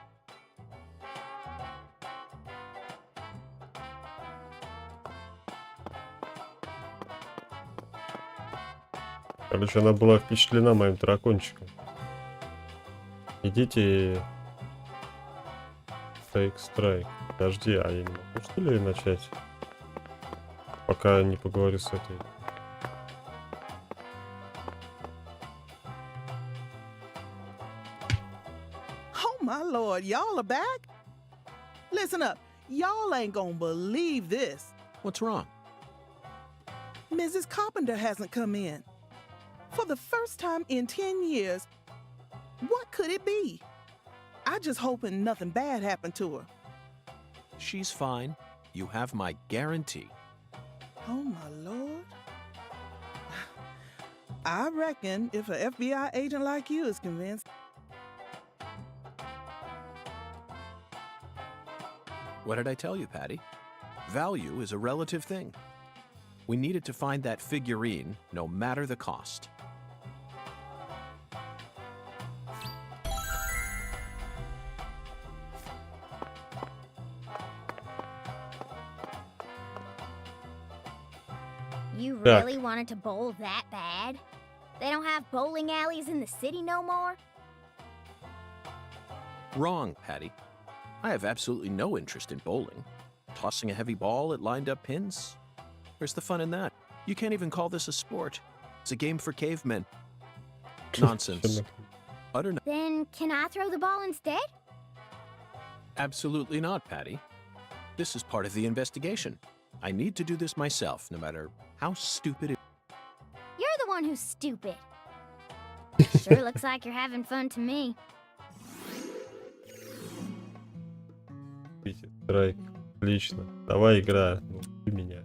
Короче, она была впечатлена моим дракончиком. Идите. Страйк. Подожди, а я не могу что ли начать? Пока не поговорю с этой. Oh my lord, y'all are back? Listen up, y'all ain't gonna believe this. What's wrong? Mrs. Carpenter hasn't come in. For the first time in 10 years, what could it be? I just hoping nothing bad happened to her. She's fine. You have my guarantee. Oh my lord. I reckon if an FBI agent like you is convinced. What did I tell you, Patty? Value is a relative thing. We needed to find that figurine, no matter the cost. You Так. really wanted to bowl that bad? They don't have bowling alleys in the city no more? Wrong, Patty. I have absolutely no interest in bowling. Tossing a heavy ball at lined-up pins? Where's the fun in that? You can't even call this a sport. It's a game for cavemen. Nonsense. Utter Then can I throw the ball instead? Absolutely not, Patty. This is part of the investigation. I need to do this myself, no matter how stupid it is. You're the one who's stupid. Sure looks like you're having fun to me. Страйк. Отлично. Давай, игра. Ну, ты меня.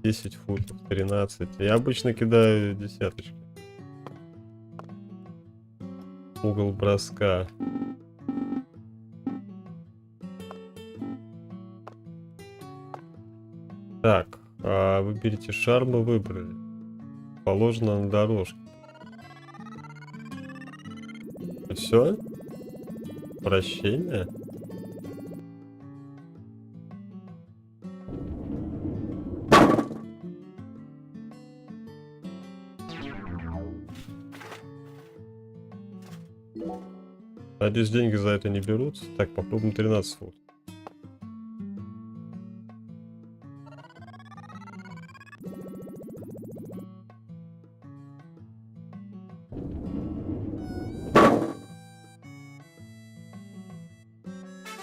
10 футов, 13. Я обычно кидаю десяточки. Угол броска. Так, выберите шар, мы выбрали. Положено на дорожку. Все? Прощение? Надеюсь, деньги за это не берут. Так, попробуем 13 фут.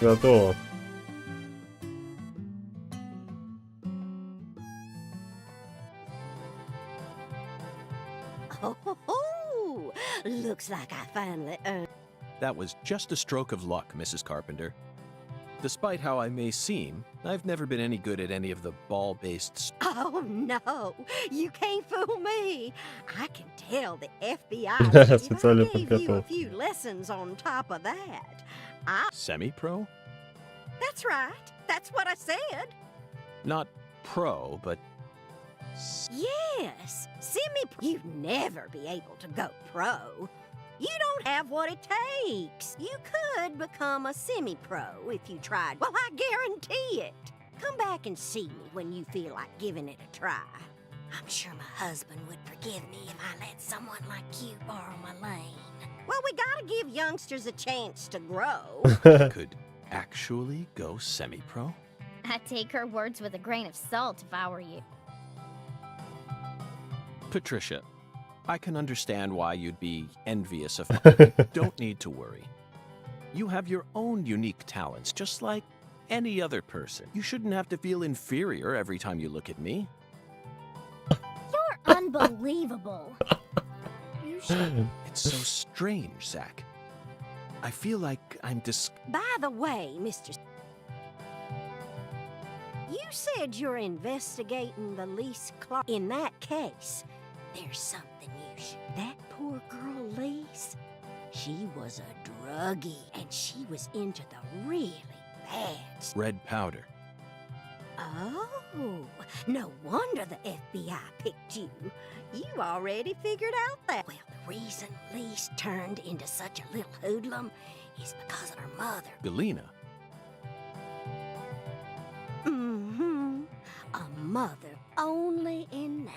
Готово. Oh, looks like I finally earned. That was just a stroke of luck, Mrs. Carpenter. Despite how I may seem, I've never been any good at any of the ball-based... Oh no, you can't fool me. I can tell the FBI that if Специально I gave you a подготовка. few lessons on top of that. Semi-pro? That's right. That's what I said. Not pro, but... Yes, you'd never be able to go pro. You don't have what it takes. You could become a semi-pro if you tried. Well, I guarantee it. Come back and see me when you feel like giving it a try. I'm sure my husband would forgive me if I let someone like you borrow my lane. Well, we gotta give youngsters a chance to grow. could actually go semi-pro? I'd take her words with a grain of salt if I were you. Patricia, I can understand why you'd be envious of... Don't need to worry. You have your own unique talents, just like any other person. You shouldn't have to feel inferior every time you look at me. You're unbelievable. It's so strange, Zach. I feel like I'm By the way, Mr. You said you're investigating the lease Clark. In that case, there's something you should. That poor girl, Lise, She was a druggie, and she was into the really bad stuff. Red powder. Oh, no wonder the FBI picked you. You already figured out that. Well, the reason Lise turned into such a little hoodlum is because of her mother. Galena. Mm-hmm. A mother only in name.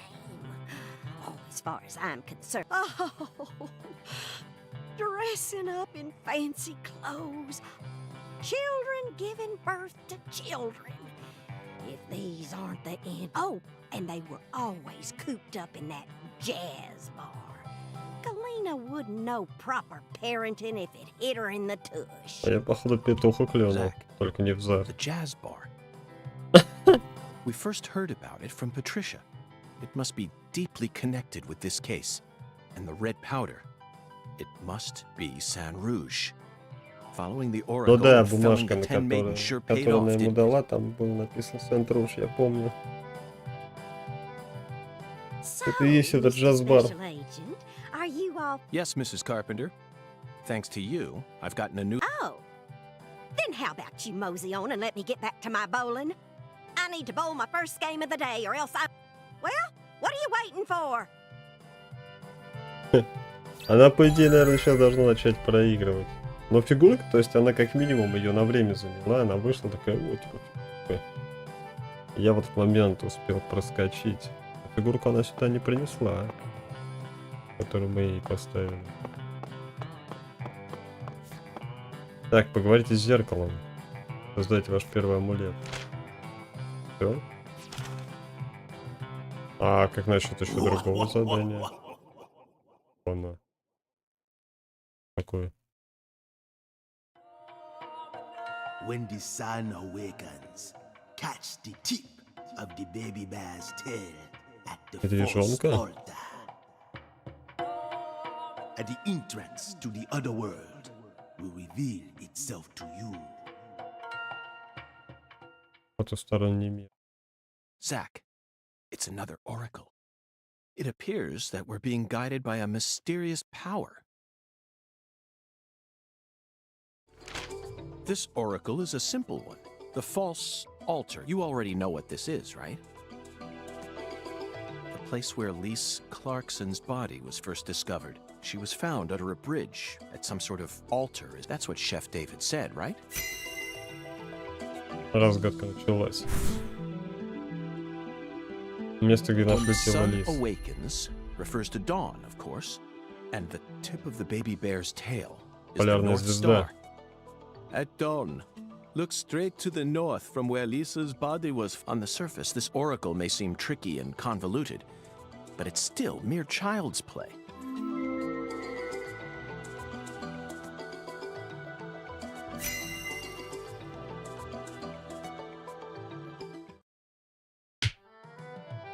Oh, as far as I'm concerned. Oh, dressing up in fancy clothes. Children giving birth to children. If these aren't the end. Oh, and they were always cooped up in that jazz bar. Galena wouldn't know proper parenting if it hit her in the tush. А я, походу, петуха клюнул, Zach, только не в зад. the jazz bar. We first heard about it from Patricia. It must be deeply connected with this case. And the red powder. It must be San Rouge. Following the Ну oracle да, and felling бумажка, the на 10 maidens которую, sure paid которую off, она ему didn't it? дала, там был написан Сент-Руж, я помню. So, Это и есть этот Mr. джаз-бар. Special Agent, are you all... Yes, Mrs. Carpenter. Thanks to you, I've gotten a new... Oh. Then how about you mosey on and let me get back to my bowling? I need to bowl my first game of the day, or else I... Well, what are you waiting for? Она, по идее, наверное, сейчас должна начать проигрывать. Но фигурка, то есть она как минимум ее на время заняла, она вышла такая, вот, типа. Я в этот момент успел проскочить. А фигурку она сюда не принесла, которую мы ей поставили. Так, поговорите с зеркалом. Создайте ваш первый амулет. Все. А как насчет еще другого задания? Она. Какое? When the sun awakens, catch the tip of the baby bear's tail at the Это false ежонка? altar. At the entrance to the other world will reveal itself to you. Потусторонний мир. Zach, it's another oracle. It appears that we're being guided by a mysterious power. This oracle is a simple one. The false altar. You already know what this is, right? The place where Lise Clarkson's body was first discovered. She was found under a bridge at some sort of altar. That's what Chef David said, right? Разгадка началась. Место, где When нашли the тело sun Лис. awakens refers to dawn, of course, and the tip of the baby bear's tail is the Полярная North звезда. Star. At dawn, look straight to the north from where Lisa's body was. On the surface, this oracle may seem tricky and convoluted, but it's still mere child's play.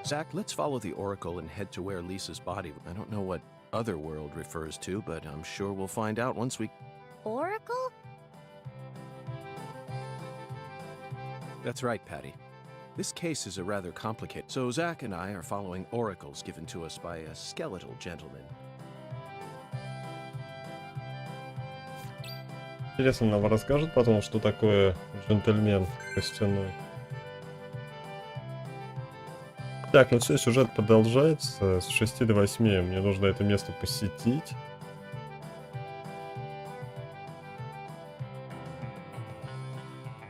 Zach, let's follow the oracle and head to where Lisa's body... I don't know what other world refers to, but I'm sure we'll find out once we... Oracle? That's right, Patty. This case is a rather complicated... So Zach and I are following oracles given to us by a skeletal gentleman. Интересно, нам расскажут потом, что такое джентльмен костяной. Так, ну все, сюжет продолжается. С 6 до 8 мне нужно это место посетить.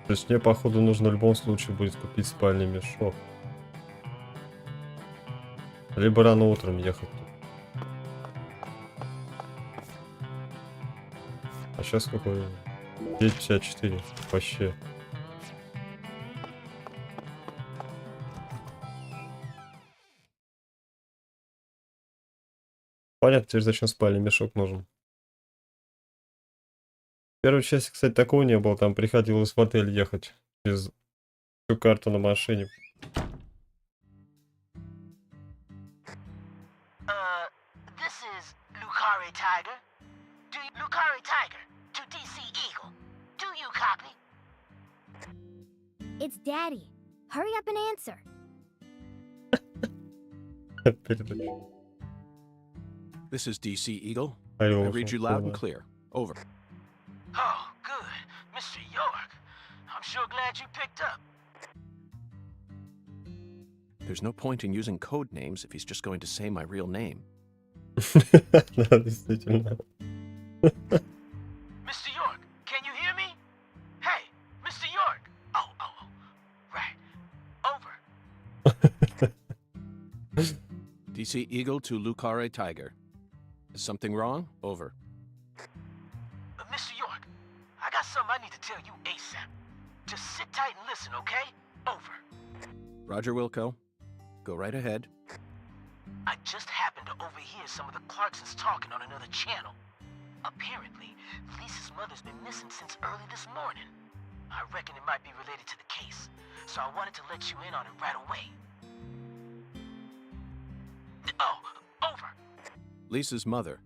То есть мне, походу, нужно в любом случае будет купить спальный мешок. Либо рано утром ехать. А сейчас какой? 9:54. Вообще. Понятно, теперь зачем спальный мешок нужен. В первой части, кстати, такого не было. Там приходилось в отель ехать через всю карту на машине. This is Lucari Tiger. Lucari Tiger to DC Eagle. Do you copy? It's Daddy. Hurry up and answer. This is DC Eagle. Алло, I read you loud and clear. Over. Oh, good. Mr. York. I'm sure glad you picked up. There's no point in using code names if he's just going to say my real name. Да, действительно. Mr. York, can you hear me? Hey, Mr. York. Oh, right. Over. DC Eagle to Lucare Tiger. Is something wrong? Over. Mr. York, I got something I need to tell you ASAP. Just sit tight and listen, okay? Over. Roger, Wilco. Go right ahead. I just happened to overhear some of the Clarksons talking on another channel. Apparently, Lisa's mother's been missing since early this morning. I reckon it might be related to the case, so I wanted to let you in on it right away. Oh, over. Lisa's mother.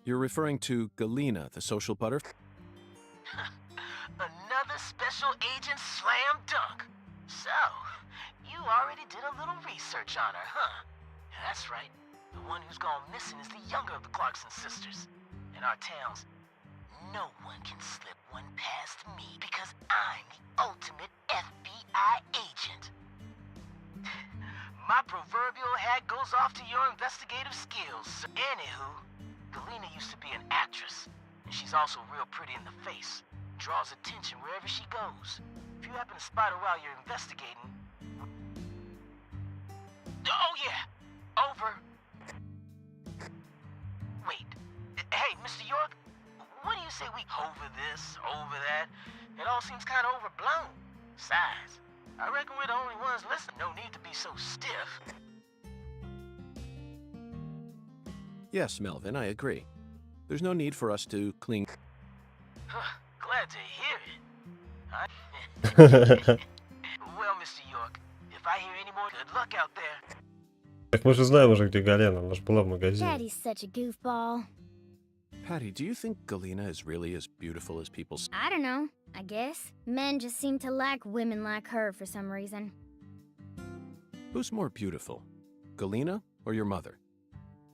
You're referring to Galena, the social butter? Another special agent slam dunk. So, you already did a little research on her, huh? That's right. The one who's gone missing is the younger of the Clarkson sisters. In our towns, no one can slip one past me because I'm the ultimate FBI agent. My proverbial hat goes off to your investigative skills. Anywho, Galena used to be an actress, and she's also real pretty in the face. Draws attention wherever she goes. If you happen to spot her while you're investigating... Oh yeah! Over. Wait. Hey, Mr. York, what do you say we over this, over that? It all seems kind of overblown. Besides, I reckon we're the only ones listening. No need to be so stiff. Yes, Melvin, I agree. There's no need for us to cling. Glad to hear it. Well, Mr. York, if I hear any more, good luck out there. Так мы же знаем уже, где Галена. Она же была в магазине. Daddy's such a goofball. Patty, do you think Galena is really as beautiful as people say? I don't know, I guess. Men just seem to like women like her for some reason. Who's more beautiful, Galena or your mother?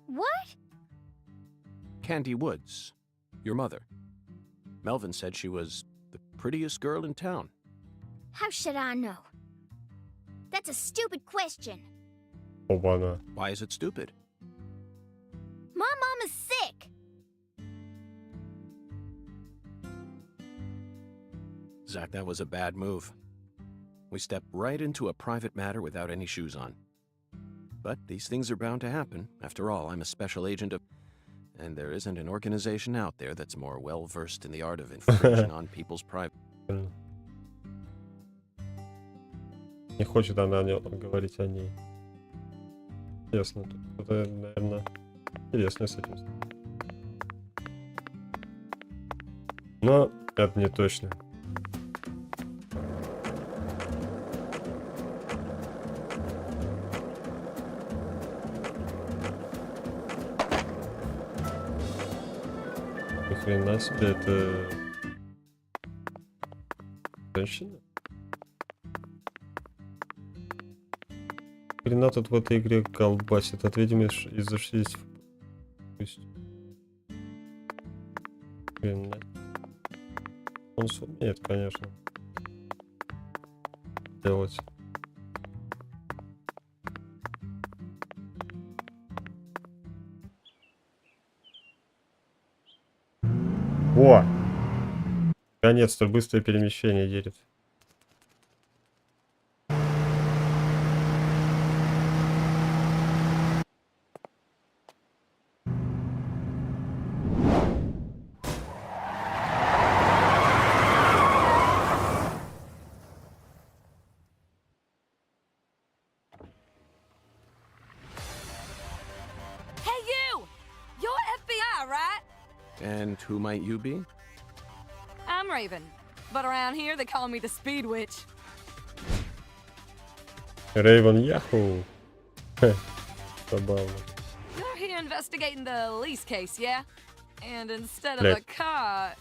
What? Candy Woods, your mother. Melvin said she was the prettiest girl in town. How should I know? That's a stupid question. Оба-на. Why is it stupid? My mom is sick. Zach, that was a bad move. We stepped right into a private matter without any shoes on. But these things are bound to happen. After all, I'm a special agent of... And there isn't an organization out there that's more well-versed in the art of infringing on people's private... Не хочет она о нем говорить о ней. Интересно. Это, наверное, интересно с этим. Но это не точно. Ни хрена себе, это... Женщина? Хрена тут в этой игре колбасит. От ведьмы из-за 60. Пусть. Хрена. Он сумеет, конечно. Делать. О! Наконец-то быстрое перемещение едет. Hey, you! You're FBI, right? And who might you be? I'm Raven, but around here they call me the Speed Witch. Рейвен Яху. Забавно. You're here investigating the lease case, yeah? And instead of a car,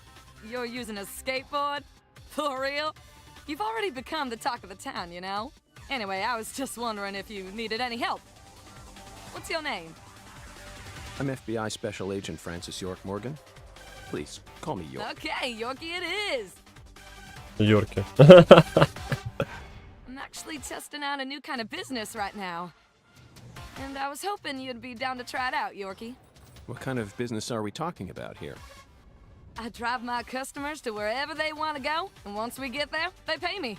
you're using a skateboard? For real? You've already become the talk of the town, you know? Anyway, I was just wondering if you needed any help. What's your name? I'm FBI Special Agent Francis Yorka Morgan. Please, call me York. Okay, Yorkie it is. Йорки. I'm actually testing out a new kind of business right now. And I was hoping you'd be down to try it out, Yorkie. What kind of business are we talking about here? I drive my customers to wherever they want to go, and once we get there, they pay me.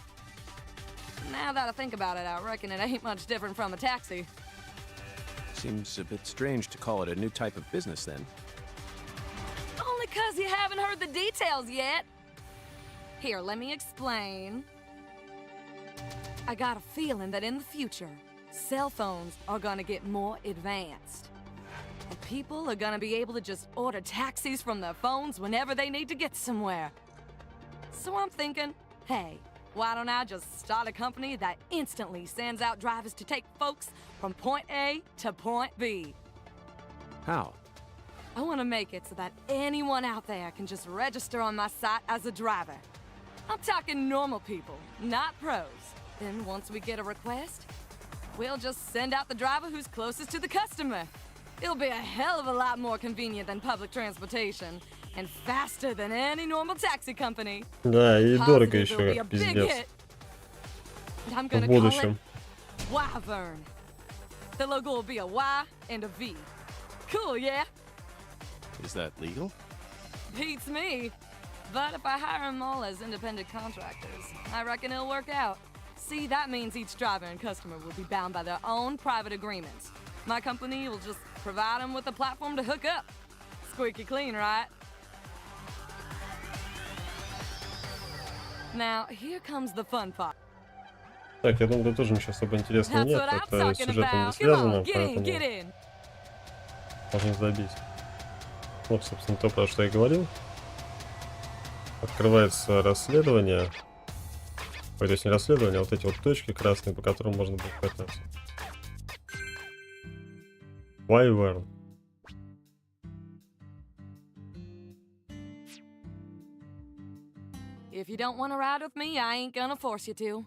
Now that I think about it, I reckon it ain't much different from a taxi. Seems a bit strange to call it a new type of business then. Only 'cause you haven't heard the details yet. Here, let me explain. I got a feeling that in the future, cell phones are gonna get more advanced. And people are gonna be able to just order taxis from their phones whenever they need to get somewhere. So I'm thinking, hey, why don't I just start a company that instantly sends out drivers to take folks from point A to point B? How? I want to make it so that anyone out there can just register on my site as a driver. I'm talking normal people, not pros. Then once we get a request, we'll just send out the driver who's closest to the customer. It'll be a hell of a lot more convenient than public transportation and faster than any normal taxi company. Да, и дорого Positive еще, it'll be как a big пиздец. hit. And I'm В gonna call it будущем. Wyvern. The logo will be a Y and a V. Cool, yeah? Is that legal? Beats me. But if I hire them all as independent contractors, I reckon it'll work out. See, that means each driver and customer will be bound by their own private agreements. My company will just provide them with a platform to hook up. Squeaky clean, right? Now, here comes the fun part. Так, я думаю, тут тоже ничего особо интересного That's нет. what I'm Это с talking сюжетом не about. Come связано, on, get in, поэтому get in. можно забить. Вот, собственно, то, про что я говорил. Открывается расследование. Ой, то есть не расследование, а вот эти вот точки красные, по которым можно будет кататься. Wyvern. If you don't want to ride with me, I ain't gonna force you to.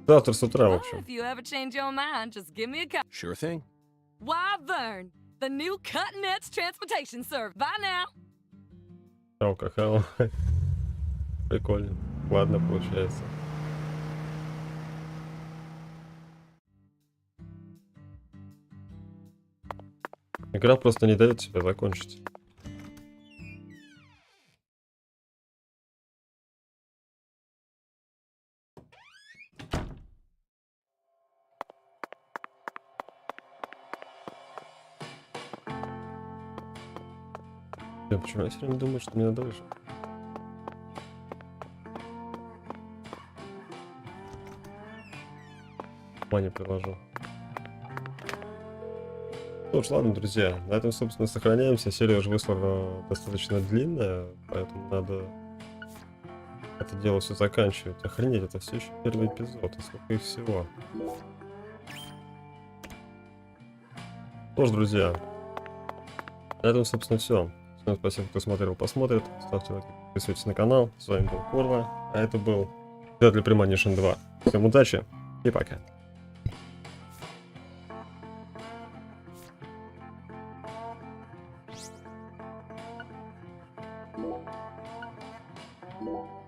Завтра с утра, в But общем. if you ever change your mind, just give me a call. Sure thing. Wyvern, the new cutting-edge transportation service. Bye now. Алкохол. Прикольно. Ладно, получается. Игра просто не дает себя закончить. Почему я все время думаю, что мне надо выжить? Ваня приложу. Ну ж, ладно, друзья, на этом, собственно, сохраняемся. Серия уже вышла достаточно длинная, поэтому надо это дело все заканчивать. Охренеть, это все еще первый эпизод, и сколько их всего. Что ж, друзья, на этом, собственно, все. Всем спасибо, кто смотрел, посмотрит. Ставьте лайки, подписывайтесь на канал. С вами был Корва, а это был Deadly Premonition 2. Всем удачи и пока. Thank you.